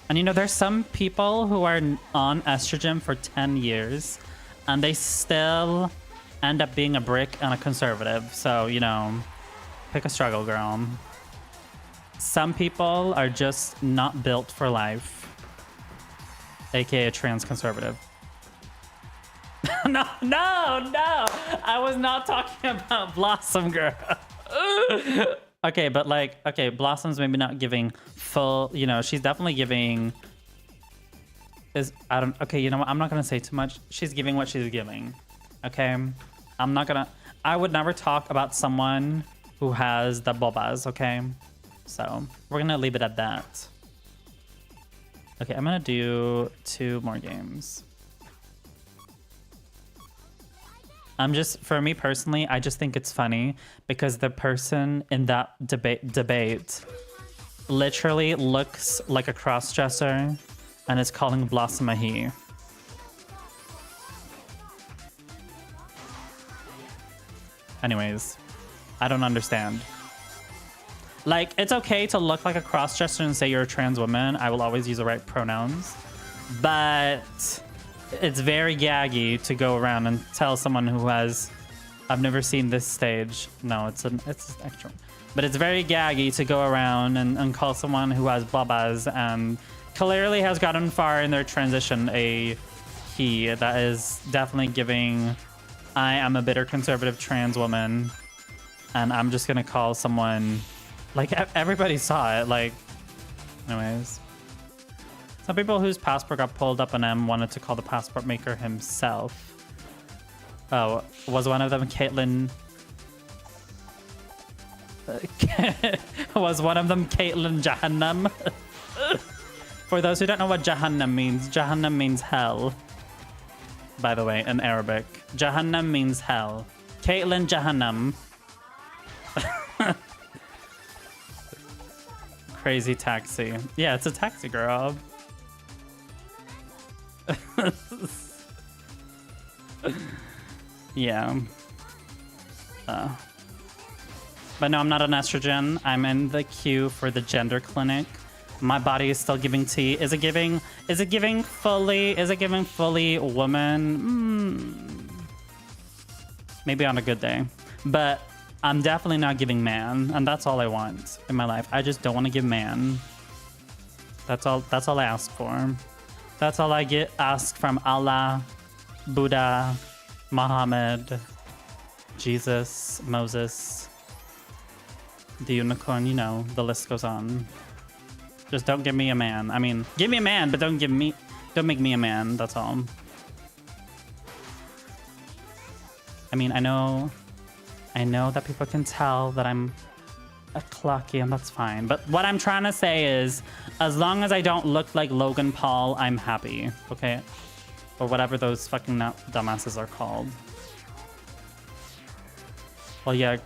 And you know, there's some people who are on estrogen for 10 years and they still end up being a brick and a conservative. So, you know, pick a struggle, girl. Some people are just not built for life. AKA trans conservative. No. I was not talking about Blossom, girl. Okay, but like, okay, Blossom's maybe not giving full, you know, she's definitely giving okay, you know what? I'm not gonna say too much. She's giving what she's giving. Okay? I would never talk about someone who has the bobas, okay? So we're gonna leave it at that. Okay, I'm gonna do 2 more games. For me personally, I just think it's funny because the person in that debate literally looks like a cross-dresser and is calling Blossom a he. Anyways, I don't understand. Like, it's okay to look like a cross-dresser and say you're a trans woman. I will always use the right pronouns. But it's very gaggy to go around and tell someone who has... I've never seen this stage. No, it's extra. But it's very gaggy to go around and call someone who has babas and clearly has gotten far in their transition a he. That is definitely giving, I am a bitter conservative trans woman and I'm just gonna call someone... Like, everybody saw it, like... Anyways. Some people whose passport got pulled up on M wanted to call the passport maker himself. Oh, was one of them Caitlyn? Was one of them Caitlyn Jahannam? For those who don't know what Jahannam means hell. By the way, in Arabic. Jahannam means hell. Caitlyn Jahannam. Crazy taxi. Yeah, it's a taxi, girl. Yeah. But no, I'm not on estrogen. I'm in the queue for the gender clinic. My body is still giving tea. Is it giving fully woman? Maybe on a good day. But I'm definitely not giving man, and that's all I want in my life. I just don't want to give man. That's all I ask for. That's all I ask from Allah, Buddha, Muhammad, Jesus, Moses, the unicorn, you know, the list goes on. Just don't give me a man. I mean, give me a man, but don't make me a man, that's all. I mean, I know that people can tell that I'm a clucky, and that's fine. But what I'm trying to say is, as long as I don't look like Logan Paul, I'm happy, okay? Or whatever those fucking dumbasses are called. Well, yeah,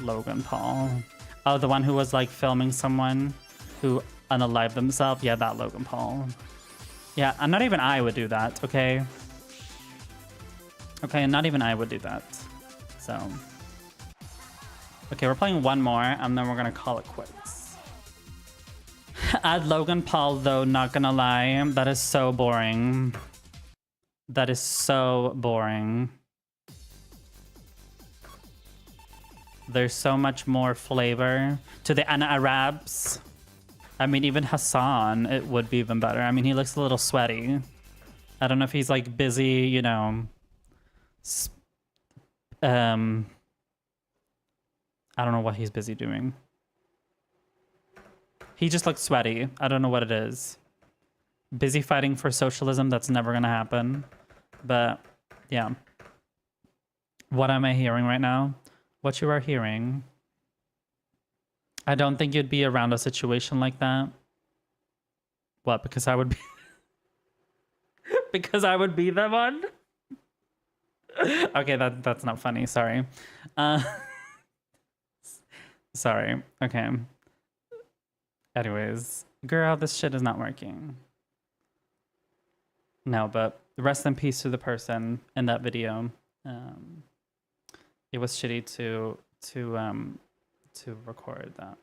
Logan Paul. Oh, the one who was like filming someone who unalived themselves? Yeah, that Logan Paul. Yeah, and not even I would do that, okay? Okay, not even I would do that. So. Okay, we're playing one more, and then we're gonna call it quits. Add Logan Paul, though, not gonna lie. That is so boring. That is so boring. There's so much more flavor to the Arabs. I mean, even Hassan, it would be even better. I mean, he looks a little sweaty. I don't know if he's like busy, you know. I don't know what he's busy doing. He just looks sweaty. I don't know what it is. Busy fighting for socialism, that's never gonna happen. But yeah. What am I hearing right now? What you are hearing. I don't think you'd be around a situation like that. What? Because I would be because I would be the one? Okay, that's not funny, sorry. Sorry. Okay. Anyways, girl, this shit is not working. No, but rest in peace to the person in that video. It was shitty to record that.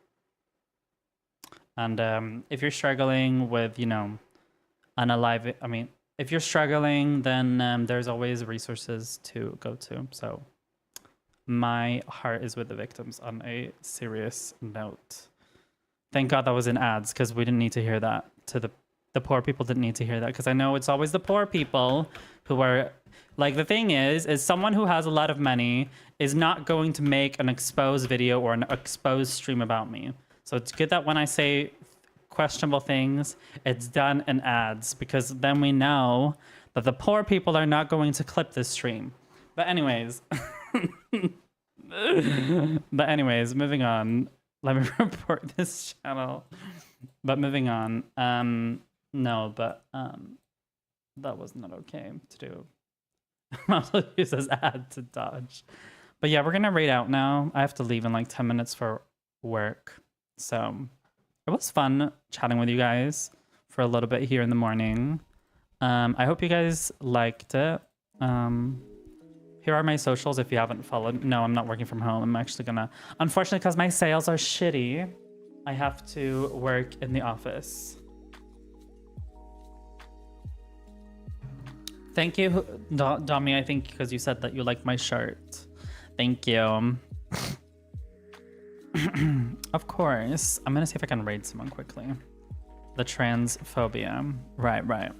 And if you're struggling with, you know, unalive, I mean, if you're struggling, then there's always resources to go to. So my heart is with the victims on a serious note. Thank God that was in ads, because we didn't need to hear that. To the poor people didn't need to hear that, because I know it's always the poor people who are like, the thing is someone who has a lot of money is not going to make an exposed video or an exposed stream about me. So it's good that when I say questionable things, it's done in ads, because then we know that the poor people are not going to clip this stream. But anyways, moving on. Let me report this channel. But moving on. No, but that was not okay to do. Also use as ad to dodge. But yeah, we're gonna raid out now. I have to leave in like 10 minutes for work. So it was fun chatting with you guys for a little bit here in the morning. I hope you guys liked it. Here are my socials if you haven't followed. No, I'm not working from home. I'm actually gonna, unfortunately, because my sales are shitty, I have to work in the office. Thank you, Domi, I think, because you said that you liked my shirt. Thank you. Of course. I'm gonna see if I can raid someone quickly. The transphobia. Right.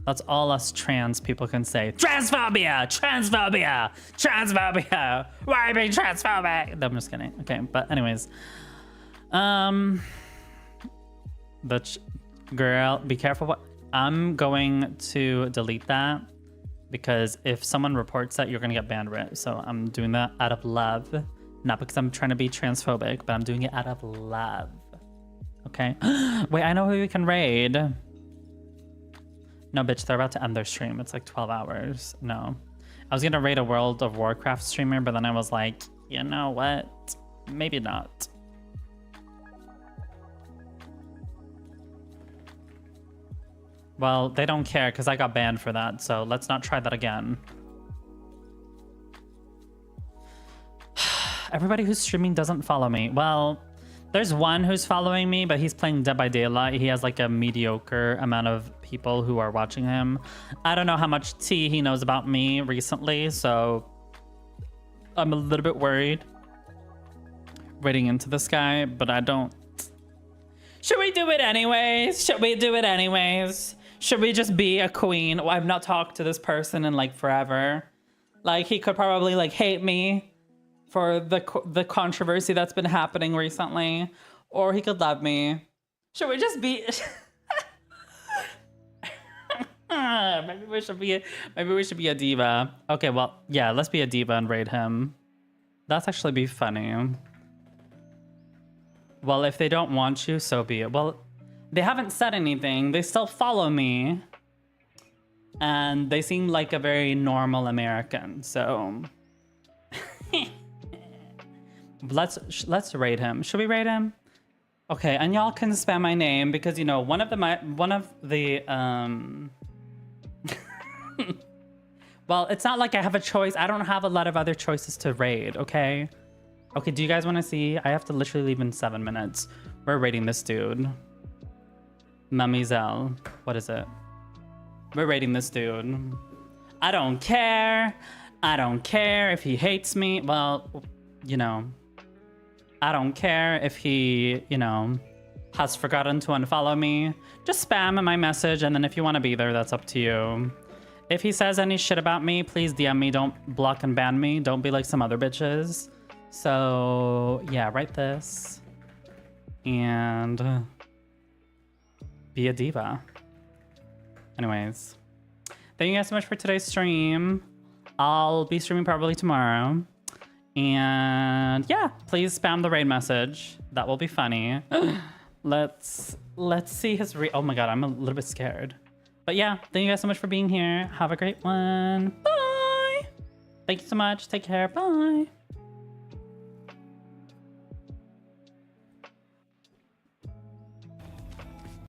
That's all us trans people can say. Transphobia! Transphobia! Transphobia! Why are you being transphobic? No, I'm just kidding. Okay, but anyways. Girl, be careful what... I'm going to delete that because if someone reports that, you're gonna get banned, right? So I'm doing that out of love, not because I'm trying to be transphobic, but I'm doing it out of love. Okay. Wait, I know who we can raid. No, bitch, they're about to end their stream. It's like 12 hours. No. I was gonna raid a World of Warcraft streamer, but then I was like, you know what? Maybe not. Well, they don't care because I got banned for that, so let's not try that again. Everybody who's streaming doesn't follow me. Well, there's one who's following me, but he's playing Dead by Daylight. He has like a mediocre amount of people who are watching him. I don't know how much tea he knows about me recently, so I'm a little bit worried raiding into this guy, but I don't. Should we do it anyways? Should we do it anyways? Should we just be a queen? Well, I've not talked to this person in like forever. Like he could probably like hate me for the controversy that's been happening recently, or he could love me. Should we just be? maybe we should be a diva. Okay, well, yeah, let's be a diva and raid him. That's actually be funny. Well, if they don't want you, so be it. Well, they haven't said anything. They still follow me, and they seem like a very normal American. So. Let's raid him. Should we raid him? Okay, and y'all can spam my name because you know one of the well, it's not like I have a choice. I don't have a lot of other choices to raid, okay? Okay, do you guys want to see? I have to literally leave in 7 minutes. We're raiding this dude. Mumzel. What is it? We're raiding this dude. I don't care. I don't care if he hates me. Well, you know. I don't care if he, you know, has forgotten to unfollow me. Just spam my message, and then if you want to be there, that's up to you. If he says any shit about me, please DM me. Don't block and ban me. Don't be like some other bitches. So, yeah, write this. And be a diva. Anyways. Thank you guys so much for today's stream. I'll be streaming probably tomorrow. And yeah, please spam the raid message. That will be funny. Let's see his oh my god, I'm a little bit scared. But yeah, thank you guys so much for being here. Have a great one. Bye. Thank you so much. Take care. Bye.